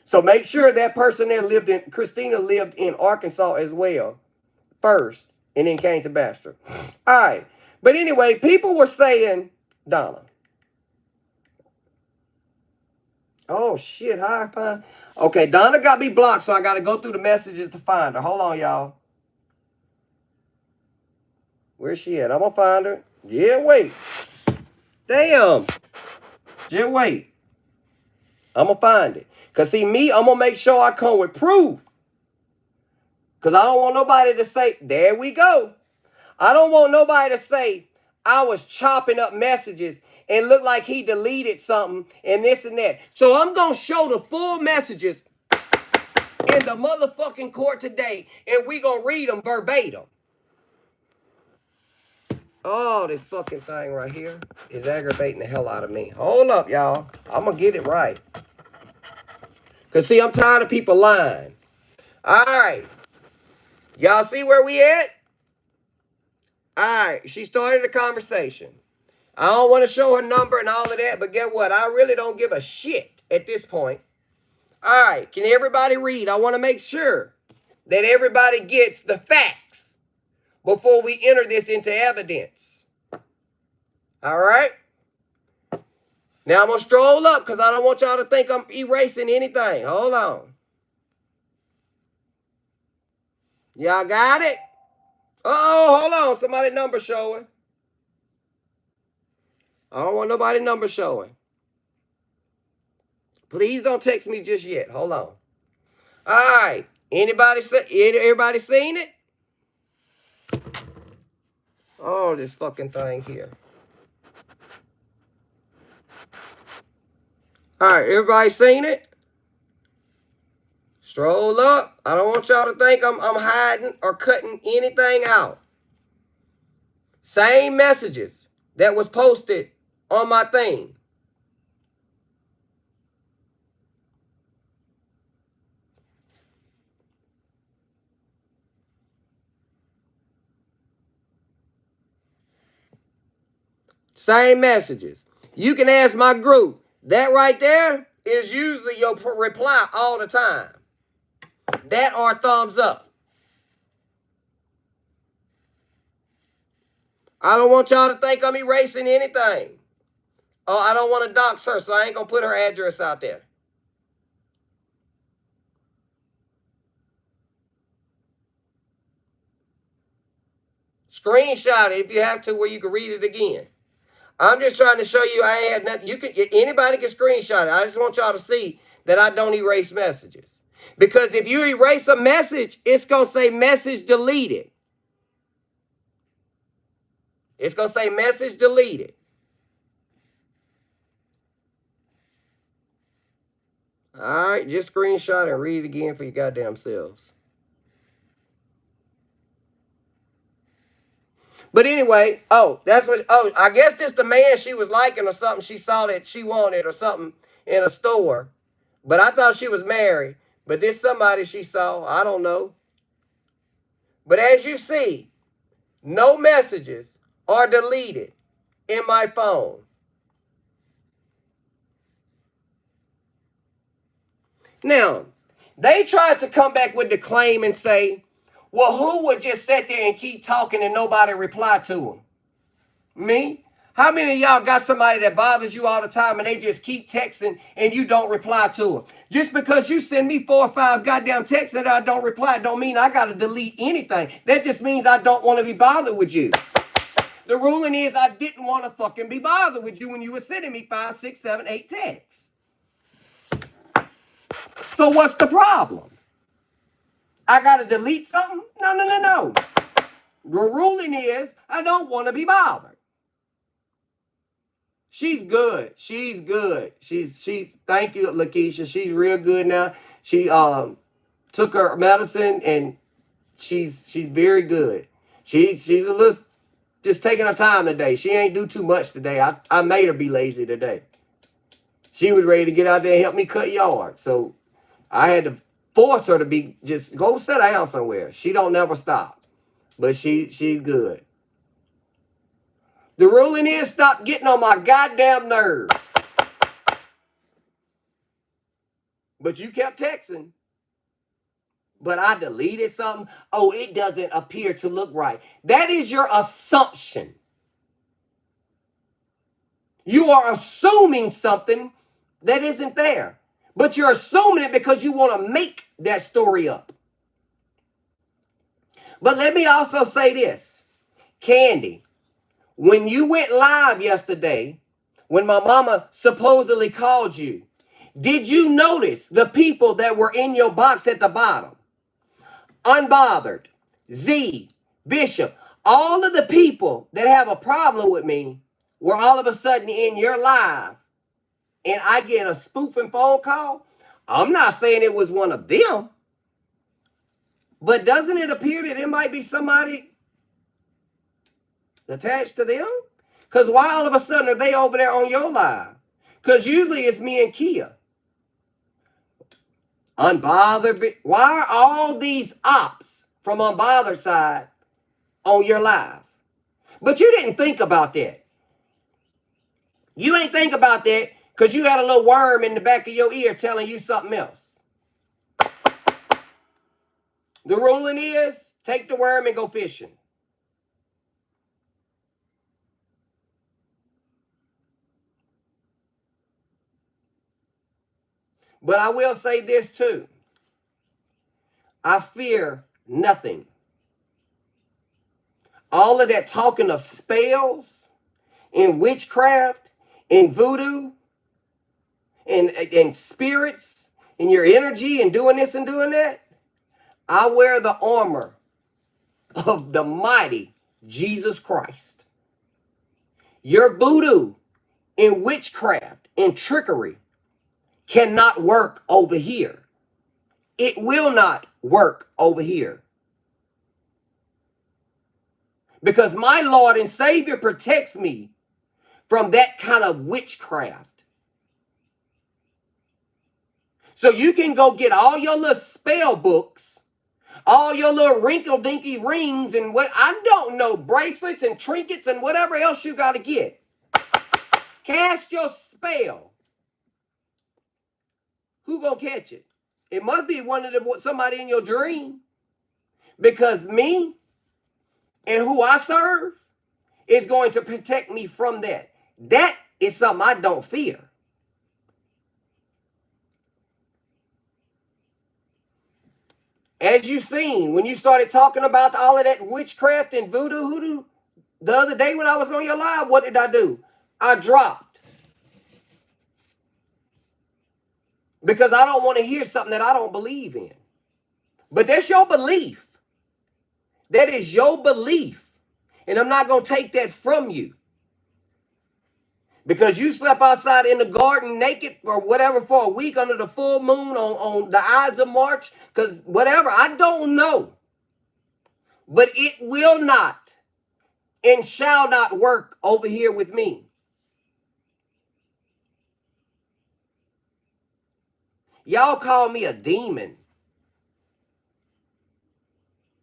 So make sure that person that Christina lived in Arkansas as well first, and then came to Bastrop. All right. But anyway, people were saying, Donna. Oh, shit. How I find? Okay, Donna got me blocked, so I got to go through the messages to find her. Hold on, y'all. Where's she at? I'm going to find her. Yeah, wait. Damn. Just wait. I'm going to find it. Because, see, me, I'm going to make sure I come with proof. Because I don't want nobody to say, there we go. I don't want nobody to say, I was chopping up messages and look like he deleted something and this and that. So I'm going to show the full messages in the motherfucking court today, and we going to read them verbatim. Oh, this fucking thing right here is aggravating the hell out of me. Hold up, y'all. I'm going to get it right. Because, see, I'm tired of people lying. All right. Y'all see where we at? All right. She started a conversation. I don't want to show her number and all of that, but get what? I really don't give a shit at this point. All right. Can everybody read? I want to make sure that everybody gets the facts before we enter this into evidence. All right? Now, I'm going to stroll up because I don't want y'all to think I'm erasing anything. Hold on. Y'all got it? Oh, hold on. Somebody number showing. I don't want nobody number showing. Please don't text me just yet. Hold on. All right. Everybody seen it? Oh, this fucking thing here. All right. Everybody seen it? Stroll up. I don't want y'all to think I'm hiding or cutting anything out. Same messages that was posted on my thing. Same messages. You can ask my group. That right there is usually your reply all the time. That or thumbs up. I don't want y'all to think I'm erasing anything. Oh, I don't want to dox her, so I ain't going to put her address out there. Screenshot it if you have to where you can read it again. I'm just trying to show you I ain't had nothing. Anybody can screenshot it. I just want y'all to see that I don't erase messages. Because if you erase a message, it's going to say message deleted. It's going to say message deleted. All right, just screenshot and read it again for your goddamn selves. But anyway, I guess this the man she was liking or something. She saw that she wanted or something in a store. But I thought she was married. But this somebody she saw. I don't know. But as you see, no messages are deleted in my phone. Now, they tried to come back with the claim and say, well, who would just sit there and keep talking and nobody reply to them? Me? How many of y'all got somebody that bothers you all the time and they just keep texting and you don't reply to them? Just because you send me 4 or 5 goddamn texts that I don't reply don't mean I got to delete anything. That just means I don't want to be bothered with you. The ruling is I didn't want to fucking be bothered with you when you were sending me 5, 6, 7, 8 texts. So what's the problem? I got to delete something? No. The ruling is I don't want to be bothered. She's good. She's good. She's thank you, Lakeisha. She's real good now. She took her medicine and she's very good. She's a little just taking her time today. She ain't do too much today. I made her be lazy today. She was ready to get out there and help me cut yard. So I had to force her to be just go sit down somewhere. She don't never stop. But she's good. The ruling is stop getting on my goddamn nerves. But you kept texting. But I deleted something. Oh, it doesn't appear to look right. That is your assumption. You are assuming something that isn't there. But you're assuming it because you want to make that story up. But let me also say this. Candy, when you went live yesterday, when my mama supposedly called you, did you notice the people that were in your box at the bottom? Unbothered, Z, Bishop, all of the people that have a problem with me were all of a sudden in your live and I get a spoofing phone call. I'm not saying it was one of them, but doesn't it appear that it might be somebody attached to them? Because why all of a sudden are they over there on your live? Because usually it's me and Kia. Unbothered. Why are all these ops from Unbothered side on your live? But you didn't think about that. You ain't think about that because you had a little worm in the back of your ear telling you something else. The ruling is take the worm and go fishing. But I will say this too. I fear nothing. All of that talking of spells and witchcraft and voodoo and spirits and your energy and doing this and doing that, I wear the armor of the mighty Jesus Christ. Your voodoo and witchcraft and trickery cannot work over here. It will not work over here. Because my Lord and Savior protects me from that kind of witchcraft. So you can go get all your little spell books, all your little wrinkle-dinky rings and what, I don't know, bracelets and trinkets and whatever else you got to get. Cast your spell. Who gonna catch it? It must be somebody in your dream. Because me and who I serve is going to protect me from that. That is something I don't fear. As you've seen, when you started talking about all of that witchcraft and voodoo hoodoo the other day when I was on your live, what did I do? I dropped. Because I don't want to hear something that I don't believe in. But that's your belief. That is your belief. And I'm not going to take that from you. Because you slept outside in the garden naked or whatever for a week under the full moon on the Ides of March. Because whatever, I don't know. But it will not and shall not work over here with me. Y'all call me a demon.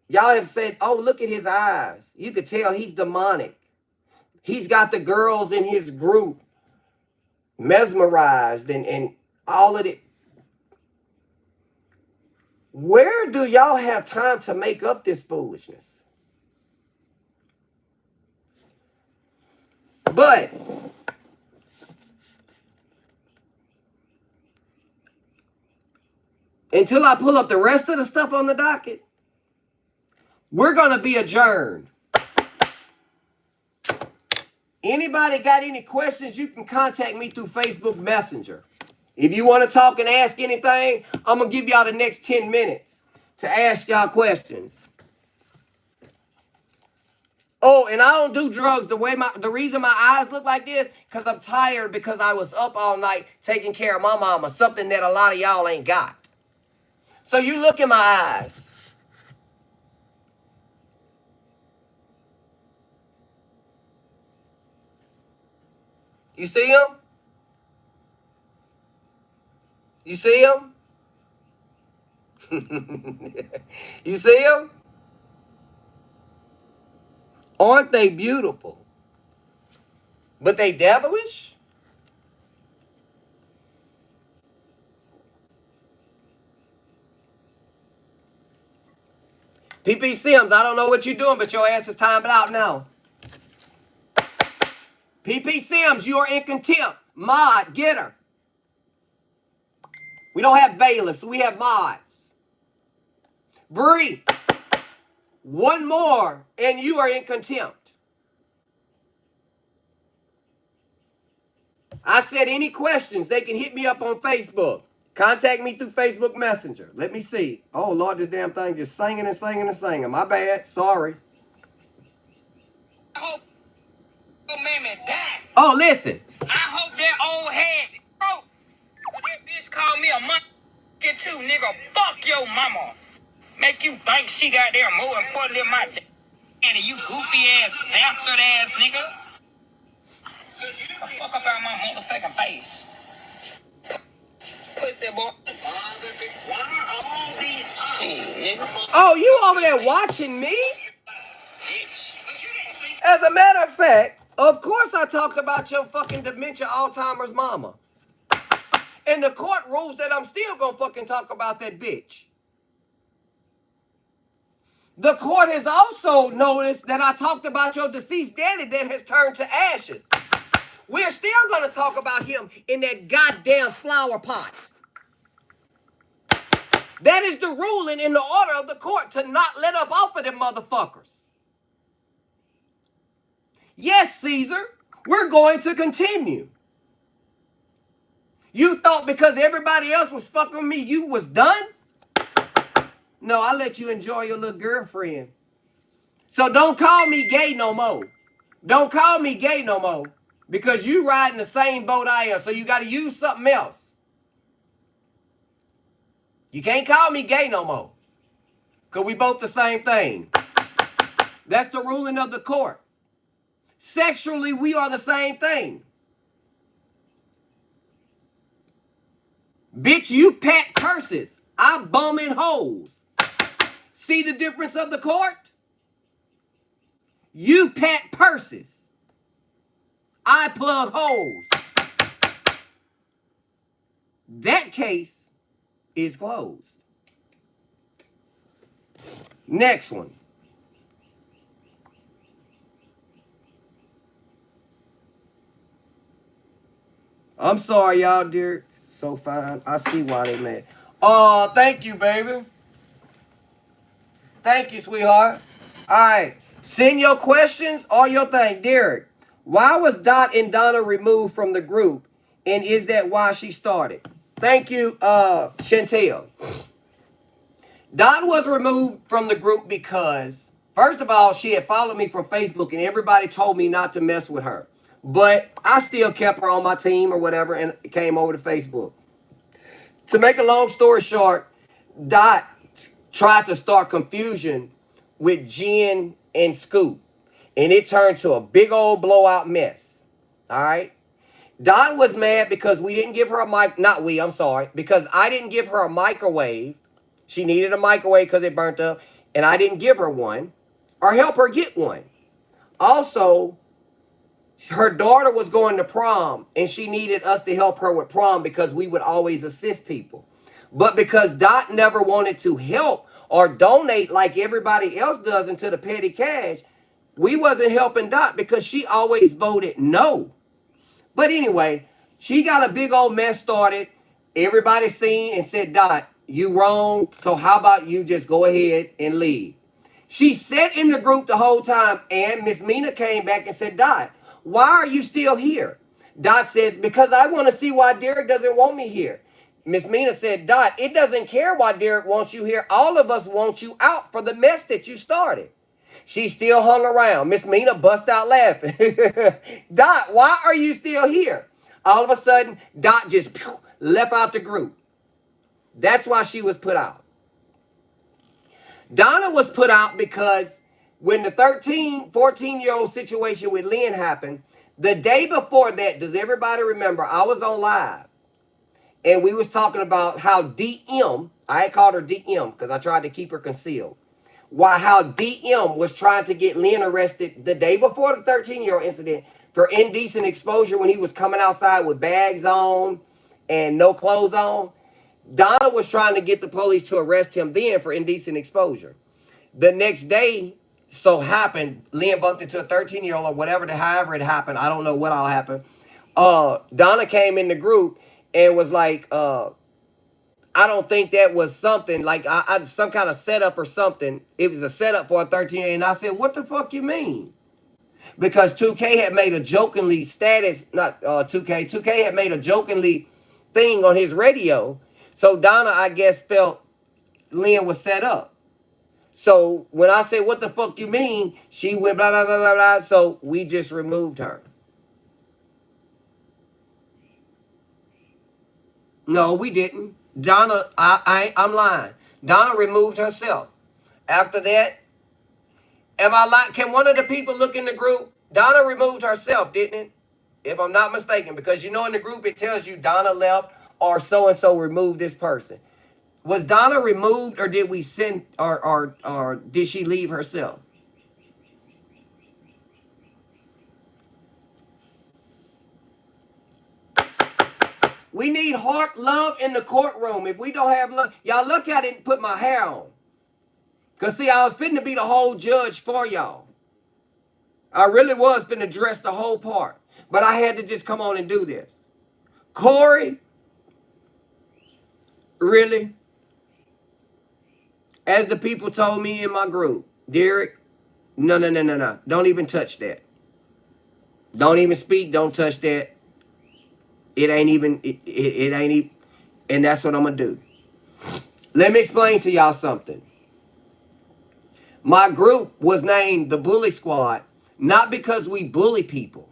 Y'all have said, oh, look at his eyes. You could tell he's demonic. He's got the girls in his group mesmerized and all of it. Where do y'all have time to make up this foolishness? But until I pull up the rest of the stuff on the docket, we're going to be adjourned. Anybody got any questions, you can contact me through Facebook Messenger. If you want to talk and ask anything, I'm going to give y'all the next 10 minutes to ask y'all questions. Oh, and I don't do drugs the reason my eyes look like this, because I'm tired because I was up all night taking care of my mama, something that a lot of y'all ain't got. So you look in my eyes. You see them? You see them? You see them? Aren't they beautiful? But they devilish? PP Sims, I don't know what you're doing, but your ass is timed out now. PP Sims, you are in contempt. Mod, get her. We don't have bailiffs, we have mods. Bree, one more, and you are in contempt. I said any questions, they can hit me up on Facebook. Contact me through Facebook Messenger. Let me see. Oh, Lord, this damn thing just singing and singing and singing. My bad. Sorry. I hope your mammy die. Oh, listen. I hope that old head broke. That bitch called me a monkey too, nigga. Fuck your mama. Make you think she got there more important than my daddy, you goofy ass, bastard ass nigga. The fuck up out my motherfucking face. Pussy boy. Shit, nigga. Oh, you over there watching me? Bitch. As a matter of fact, of course I talked about your fucking dementia Alzheimer's mama. And the court rules that I'm still gonna fucking talk about that bitch. The court has also noticed that I talked about your deceased daddy that has turned to ashes. We're still gonna talk about him in that goddamn flower pot. That is the ruling in the order of the court, to not let up off of them motherfuckers. Yes, Caesar, we're going to continue. You thought because everybody else was fucking with me, you was done? No, I let you enjoy your little girlfriend. So don't call me gay no more. Don't call me gay no more. Because you ride in the same boat I am. So you got to use something else. You can't call me gay no more. Because we both the same thing. That's the ruling of the court. Sexually, we are the same thing. Bitch, you pat purses. I bum in holes. See the difference of the court? You pat purses. I plug holes. That case is closed. Next one. I'm sorry, y'all, Derrick. So fine. I see why they mad. Oh, thank you, baby. Thank you, sweetheart. All right. Send your questions or your thing. Derrick, Why was Dot and Donna removed from the group? And is that why she started? Thank you, Chantel. Dot was removed from the group because, first of all, she had followed me from Facebook and everybody told me not to mess with her. But I still kept her on my team or whatever and came over to Facebook. To make a long story short, Dot tried to start confusion with Jen and Scoop. And it turned to a big old blowout mess. All right. Dot was mad because we didn't give her a mic. Not we, I'm sorry. Because I didn't give her a microwave. She needed a microwave because it burnt up. And I didn't give her one or help her get one. Also, her daughter was going to prom and she needed us to help her with prom because we would always assist people. But because Dot never wanted to help or donate like everybody else does into the petty cash, we wasn't helping Dot because she always voted no. But anyway, she got a big old mess started. Everybody seen and said, Dot, you wrong. So how about you just go ahead and leave? She sat in the group the whole time and Miss Mina came back and said, Dot, why are you still here? Dot says, because I want to see why Derrick doesn't want me here. Miss Mina said, Dot, it doesn't care why Derrick wants you here. All of us want you out for the mess that you started. She still hung around. Miss Mina bust out laughing. Dot, why are you still here? All of a sudden, Dot just left out the group. That's why she was put out. Donna was put out because when the 14-year-old situation with Lynn happened, the day before that, does everybody remember, I was on live. And we was talking about how DM, I had called her DM because I tried to keep her concealed. How DM was trying to get Lynn arrested the day before the 13-year-old incident for indecent exposure when he was coming outside with bags on and no clothes on. Donna was trying to get the police to arrest him then for indecent exposure. The next day, so happened, Lynn bumped into a 13-year-old or whatever, however it happened. I don't know what all happened. Donna came in the group and was like, I don't think that was something like some kind of setup or something. It was a setup for a 13-year-old. And I said, what the fuck you mean? Because 2K had made a jokingly status, not 2K. 2K had made a jokingly thing on his radio. So Donna, I guess, felt Lynn was set up. So when I said, what the fuck you mean? She went blah, blah, blah, blah, blah. So we just removed her. No, we didn't. Donna, I'm lying. Donna removed herself. After that, am I lying? Can one of the people look in the group? Donna removed herself, didn't it? If I'm not mistaken, because you know in the group it tells you Donna left or so-and-so removed this person. Was Donna removed or did we send or did she leave herself? We need heart love in the courtroom. If we don't have love, y'all look at it and put my hair on. Because see, I was finna be the whole judge for y'all. I really was finna dress the whole part. But I had to just come on and do this. Corey, really? As the people told me in my group, Derrick, no. Don't even touch that. Don't even speak. Don't touch that. It ain't even, it ain't even, and that's what I'm going to do. Let me explain to y'all something. My group was named the Bully Squad, not because we bully people.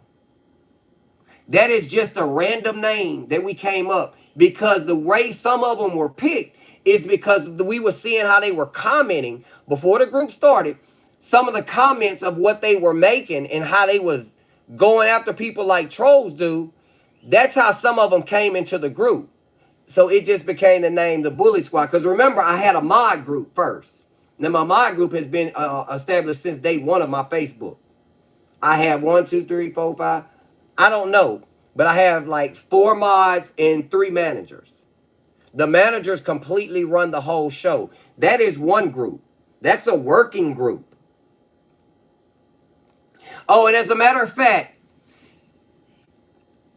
That is just a random name that we came up because the way some of them were picked is because we were seeing how they were commenting before the group started. Some of the comments of what they were making and how they was going after people like trolls do. That's how some of them came into the group. So it just became the name, the Bully Squad. Because remember, I had a mod group first. Now, my mod group has been established since day one of my Facebook. I have 1, 2, 3, 4, 5. I don't know. But I have like 4 mods and 3 managers. The managers completely run the whole show. That is one group. That's a working group. Oh, and as a matter of fact,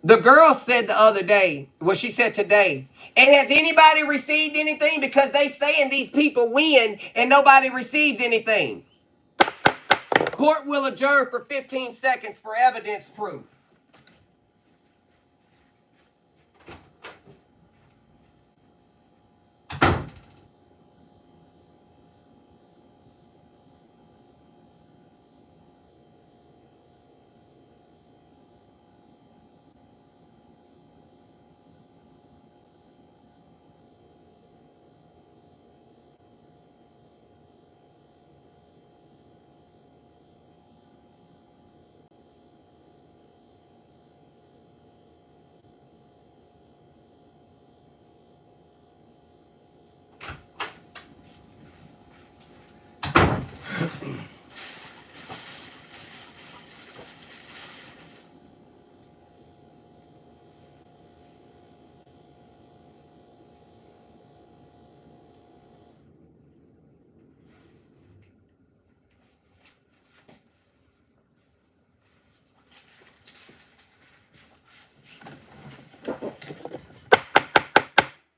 the girl said the other day, well, she said today, and has anybody received anything? Because they saying these people win and nobody receives anything. Court will adjourn for 15 seconds for evidence proof.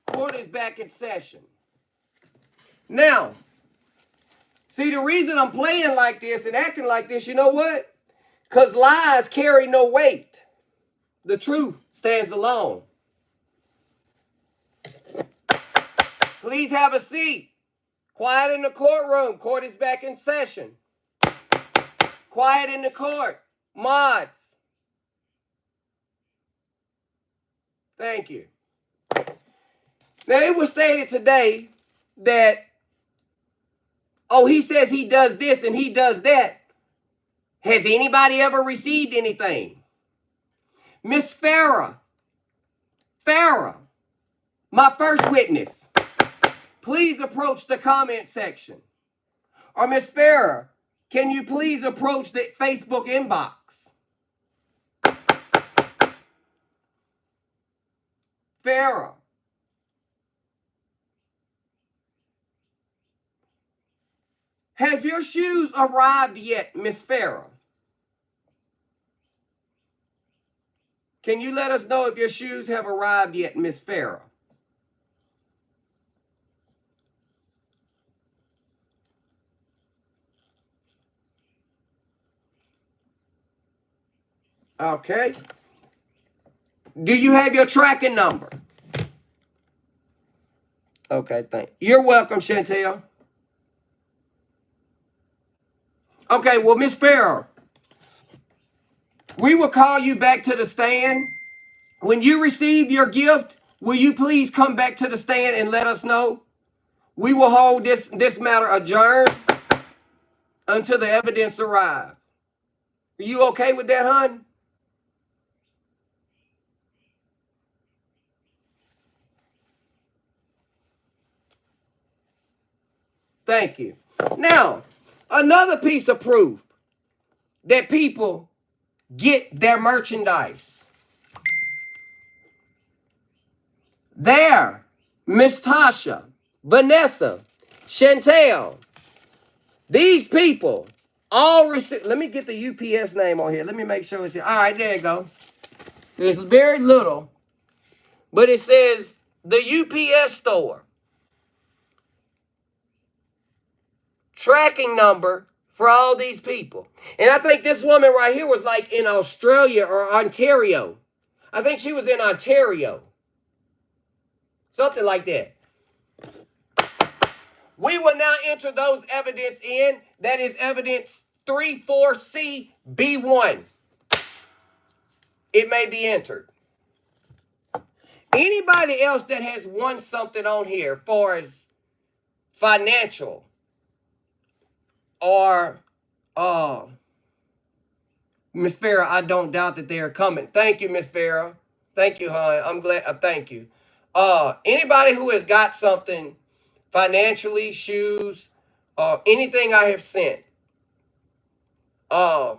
Court is back in session. Now, see, the reason I'm playing like this and acting like this, you know what? Because lies carry no weight. The truth stands alone. Please have a seat. Quiet in the courtroom. Court is back in session. Quiet in the court. Mods. Thank you. Now, it was stated today that, oh, he says he does this and he does that. Has anybody ever received anything? Miss Farrah, my first witness, please approach the comment section. Or Miss Farrah, can you please approach the Facebook inbox? Farrah. Have your shoes arrived yet, Miss Farrah? Can you let us know if your shoes have arrived yet, Miss Farrah? Okay. Do you have your tracking number? Okay, thank you. You're welcome, Chantel. Okay, well, Miss Farrah, we will call you back to the stand. When you receive your gift, will you please come back to the stand and let us know? We will hold this matter adjourned until the evidence arrives. Are you okay with that, hon? Thank you. Now, another piece of proof that people get their merchandise. There, Miss Tasha, Vanessa, Chantel, these people all receive. Let me get the UPS name on here. Let me make sure it's here. All right, there you go. It's very little, but it says the UPS store. Tracking number for all these people. And I think this woman right here was like in Australia or Ontario. I think she was in Ontario. Something like that. We will now enter those evidence in. That is evidence 34C-B1. It may be entered. Anybody else that has won something on here as far as financial or Miss Farrah, I don't doubt that they are coming. Thank you, Miss Farrah. Thank you, hon. I'm glad. Thank you. Anybody who has got something financially, shoes, anything I have sent. But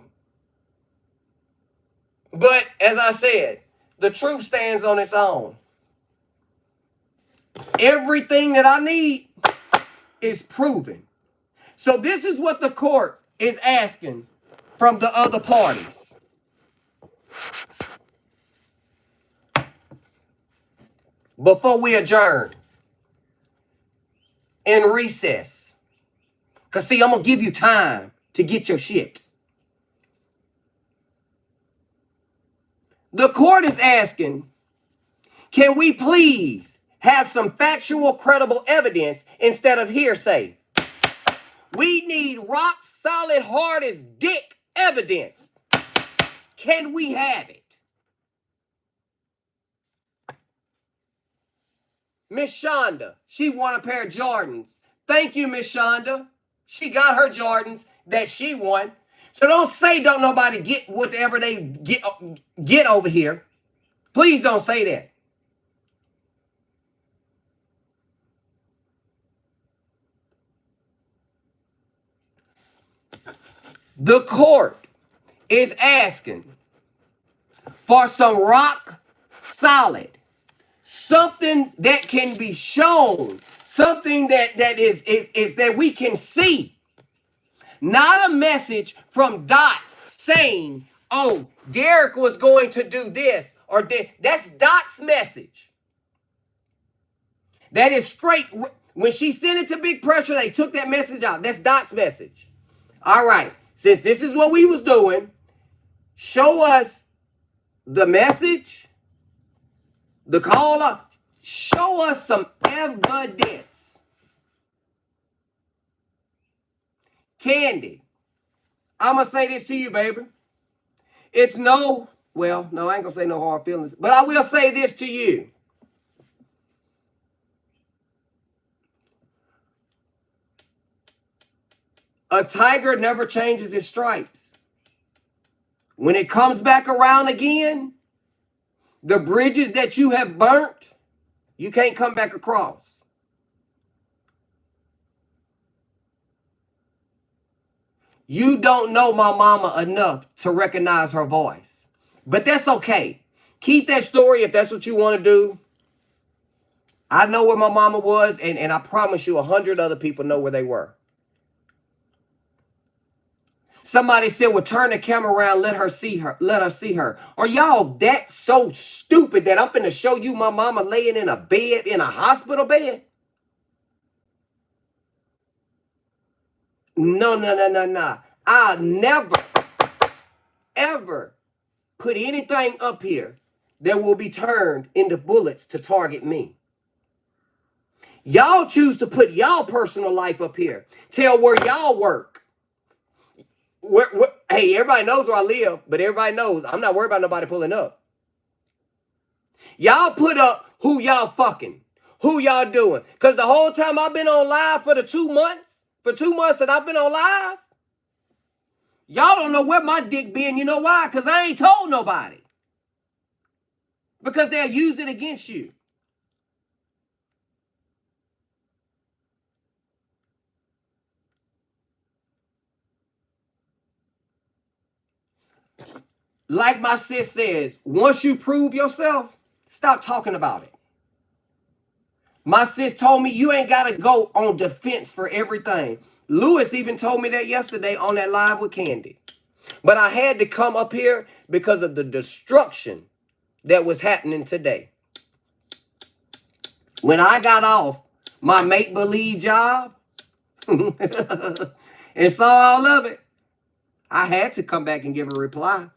as I said, the truth stands on its own. Everything that I need is proven. So this is what the court is asking from the other parties. Before we adjourn and recess. Because see, I'm going to give you time to get your shit. The court is asking, can we please have some factual, credible evidence instead of hearsay? We need rock solid, hard as dick evidence. Can we have it? Miss Shonda, she won a pair of Jordans. Thank you, Miss Shonda. She got her Jordans that she won. So don't say don't nobody get whatever they get over here. Please don't say that. The court is asking for some rock solid, something that can be shown, something that is that we can see. Not a message from Dot saying, oh, Derrick was going to do this or that. That's Dot's message. That is straight. When she sent it to Big Pressure, they took that message out. That's Dot's message. All right. Since this is what we was doing, show us the message, the caller. Show us some evidence. Candy, I'm going to say this to you, baby. It's no, well, no, I ain't going to say no hard feelings, but I will say this to you. A tiger never changes its stripes. When it comes back around again, the bridges that you have burnt, you can't come back across. You don't know my mama enough to recognize her voice. But that's okay. Keep that story if that's what you want to do. I know where my mama was, and I promise you 100 other people know where they were. Somebody said, well, turn the camera around, let her see her. Let her see her. Are y'all that so stupid that I'm finna show you my mama laying in a bed, in a hospital bed? No. I'll never, ever put anything up here that will be turned into bullets to target me. Y'all choose to put y'all personal life up here. Tell where y'all work. Hey, everybody knows where I live, but everybody knows I'm not worried about nobody pulling up. Y'all put up who y'all fucking, who y'all doing. Because the whole time I've been on live for 2 months, that I've been on live, y'all don't know where my dick been. You know why? Because I ain't told nobody. Because they'll use it against you. Like my sis says, once you prove yourself, stop talking about it. My sis told me you ain't got to go on defense for everything. Lewis even told me that yesterday on that live with Candy. But I had to come up here because of the destruction that was happening today. When I got off my make-believe job and saw all of it, I had to come back and give a reply.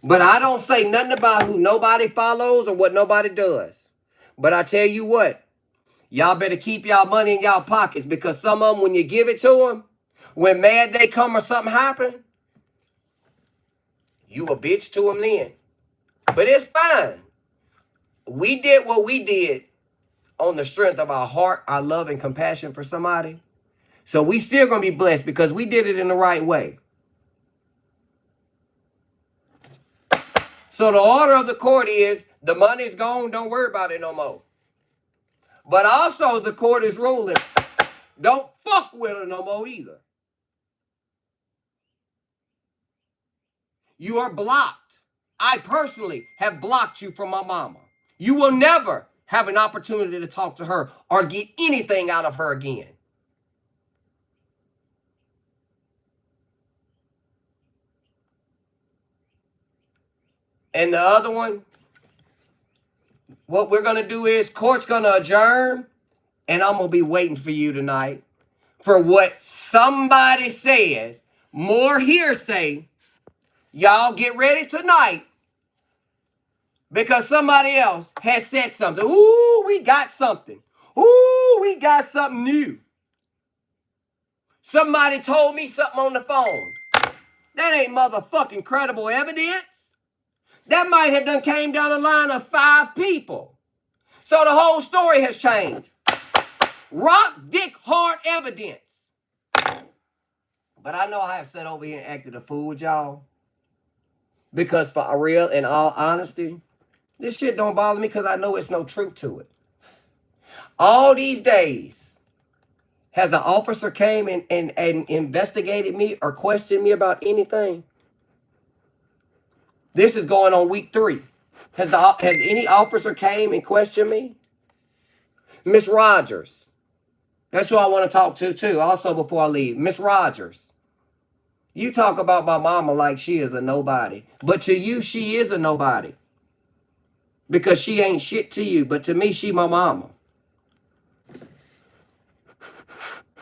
But I don't say nothing about who nobody follows or what nobody does. But I tell you what, y'all better keep y'all money in y'all pockets, because some of them, when you give it to them, when mad they come or something happen, you a bitch to them then. But it's fine. We did what we did on the strength of our heart, our love and compassion for somebody. So we still going to be blessed because we did it in the right way. So the order of the court is, the money's gone, don't worry about it no more. But also the court is ruling, don't fuck with her no more either. You are blocked. I personally have blocked you from my mama. You will never have an opportunity to talk to her or get anything out of her again. And the other one, what we're going to do is, court's going to adjourn, and I'm going to be waiting for you tonight. for what somebody says, more hearsay. Y'all get ready tonight because somebody else has said something. Ooh, we got something. Ooh, we got something new. Somebody told me something on the phone. That ain't motherfucking credible evidence. That might have done came down the line of 5 people. So the whole story has changed. Rock, dick, hard evidence. But I know I have sat over here and acted a fool with y'all. Because for real, in all honesty, this shit don't bother me because I know it's no truth to it. All these days, has an officer came and investigated me or questioned me about anything? This is going on week 3. Has any officer came and questioned me? Miss Rogers. That's who I want to talk to too, also before I leave. Miss Rogers. You talk about my mama like she is a nobody. But to you, she is a nobody. Because she ain't shit to you. But to me, she my mama.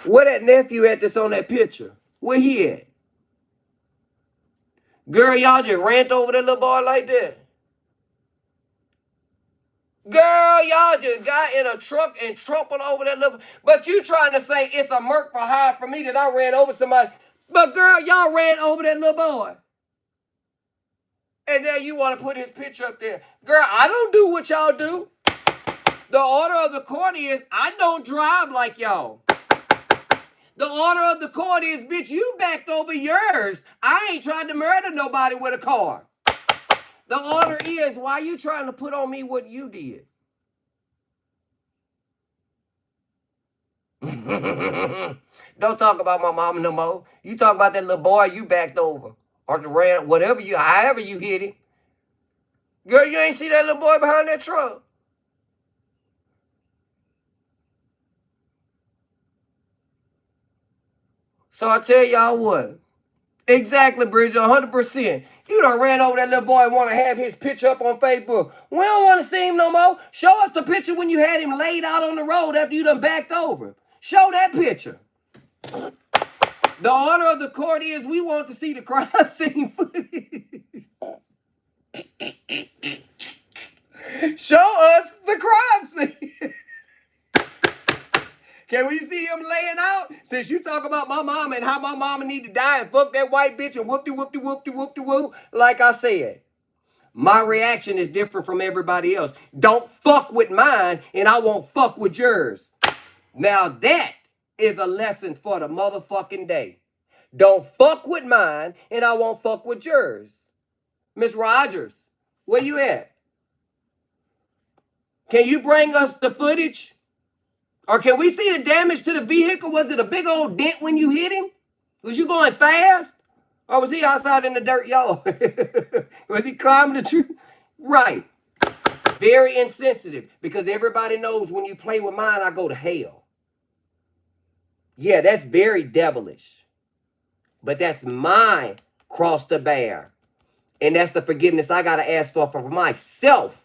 Where that nephew at that's on that picture? Where he at? Girl, y'all just rant over that little boy like that. Girl, y'all just got in a truck and trampled over that little... But you trying to say it's a murk for hire for me that I ran over somebody. But girl, y'all ran over that little boy. And then you want to put his picture up there. Girl, I don't do what y'all do. The order of the court is I don't drive like y'all. The order of the court is, bitch, you backed over yours. I ain't trying to murder nobody with a car. The order is, why you trying to put on me what you did? Don't talk about my mama no more. You talk about that little boy you backed over. Or ran, whatever you, however you hit him. Girl, you ain't see that little boy behind that truck. So I tell y'all what. Exactly, Bridget, 100%. You done ran over that little boy and want to have his picture up on Facebook. We don't want to see him no more. Show us the picture when you had him laid out on the road after you done backed over him. Show that picture. The order of the court is we want to see the crime scene footage. Show us the crime scene. Can we see him laying out? Since you talk about my mama and how my mama need to die and fuck that white bitch and whoop-de-whoop-de-whoop-de-whoop-de-whoop, like I said, my reaction is different from everybody else. Don't fuck with mine and I won't fuck with yours. Now that is a lesson for the motherfucking day. Don't fuck with mine and I won't fuck with yours. Miss Rogers, where you at? Can you bring us the footage? Or can we see the damage to the vehicle? Was it a big old dent when you hit him? Was you going fast? Or was he outside in the dirt yard? Was he climbing the tree? Right. Very insensitive. Because everybody knows when you play with mine, I go to hell. Yeah, that's very devilish. But that's my cross to bear. And that's the forgiveness I got to ask for myself.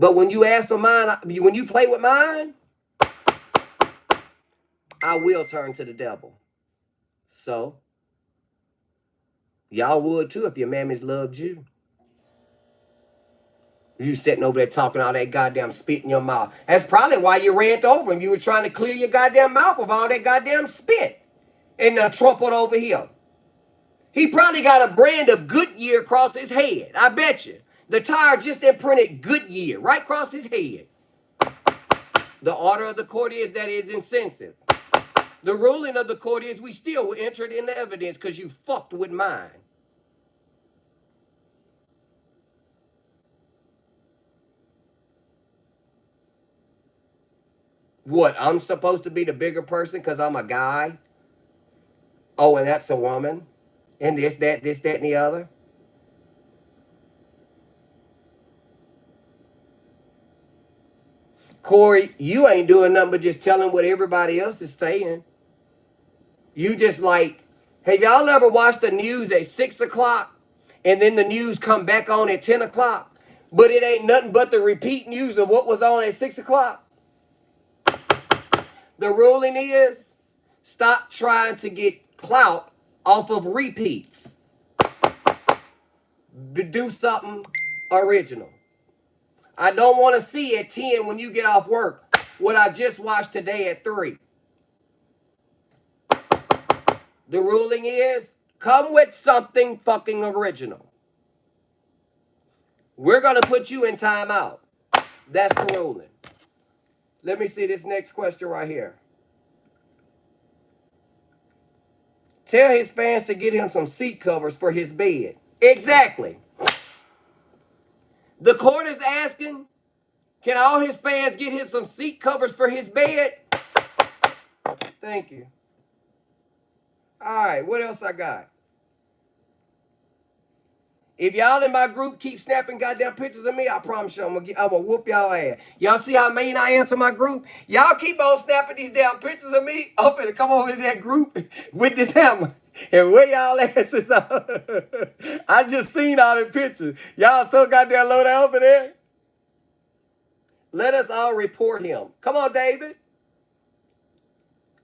But when you ask for mine, when you play with mine, I will turn to the devil. So, y'all would too if your mammies loved you. You sitting over there talking all that goddamn spit in your mouth. That's probably why you rant over him. You were trying to clear your goddamn mouth of all that goddamn spit. And trampled over him. He probably got a brand of Goodyear across his head. I bet you. The tire just imprinted Goodyear right across his head. The order of the court is that is insensitive. The ruling of the court is we still entered into evidence because you fucked with mine. What, I'm supposed to be the bigger person because I'm a guy? Oh, and that's a woman? And this, that, and the other? Corey, you ain't doing nothing but just telling what everybody else is saying. You just like, have y'all ever watched the news at 6 o'clock and then the news come back on at 10 o'clock? But it ain't nothing but the repeat news of what was on at 6 o'clock? The ruling is stop trying to get clout off of repeats. Do something original. I don't want to see at 10 when you get off work what I just watched today at 3. The ruling is come with something fucking original. We're going to put you in timeout. That's the ruling. Let me see this next question right here. Tell his fans to get him some seat covers for his bed. Exactly. The court is asking, can all his fans get him some seat covers for his bed? Thank you. All right, what else I got? If y'all in my group keep snapping goddamn pictures of me, I promise you I'm gonna whoop y'all ass. Y'all see how mean I am to my group? Y'all keep on snapping these damn pictures of me. I'm finna come over to that group with this hammer and where y'all asses are. I just seen all the pictures. Y'all so goddamn low down over there. Let us all report him. Come on, David.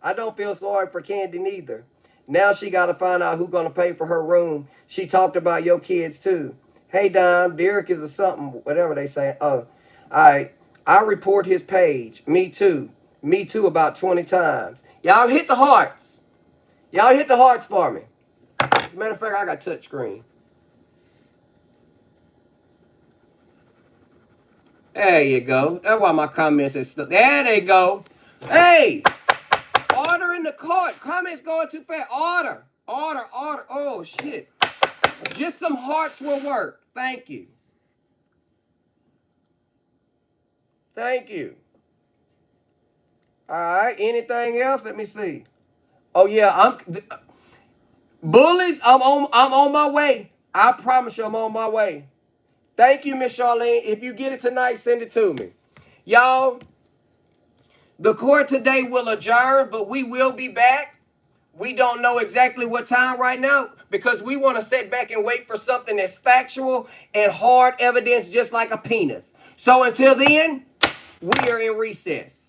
I don't feel sorry for Candy neither. Now she got to find out who's going to pay for her room. She talked about your kids too. Hey, Dime, Derrick is a something, whatever they say. Oh, I report his page. Me too. Me too about 20 times. Y'all hit the hearts. Y'all hit the hearts for me. As a matter of fact, I got touch screen. There you go. That's why my comments is stuck. There they go. Hey! Order in the court. Comments going too fast. Order. Order. Order. Oh, shit. Just some hearts will work. Thank you. Thank you. All right. Anything else? Let me see. Oh, yeah. Bullies, I'm on my way. I promise you I'm on my way. Thank you, Miss Charlene. If you get it tonight, send it to me. Y'all, the court today will adjourn, but we will be back. We don't know exactly what time right now because we want to sit back and wait for something that's factual and hard evidence just like a penis. So until then, we are in recess.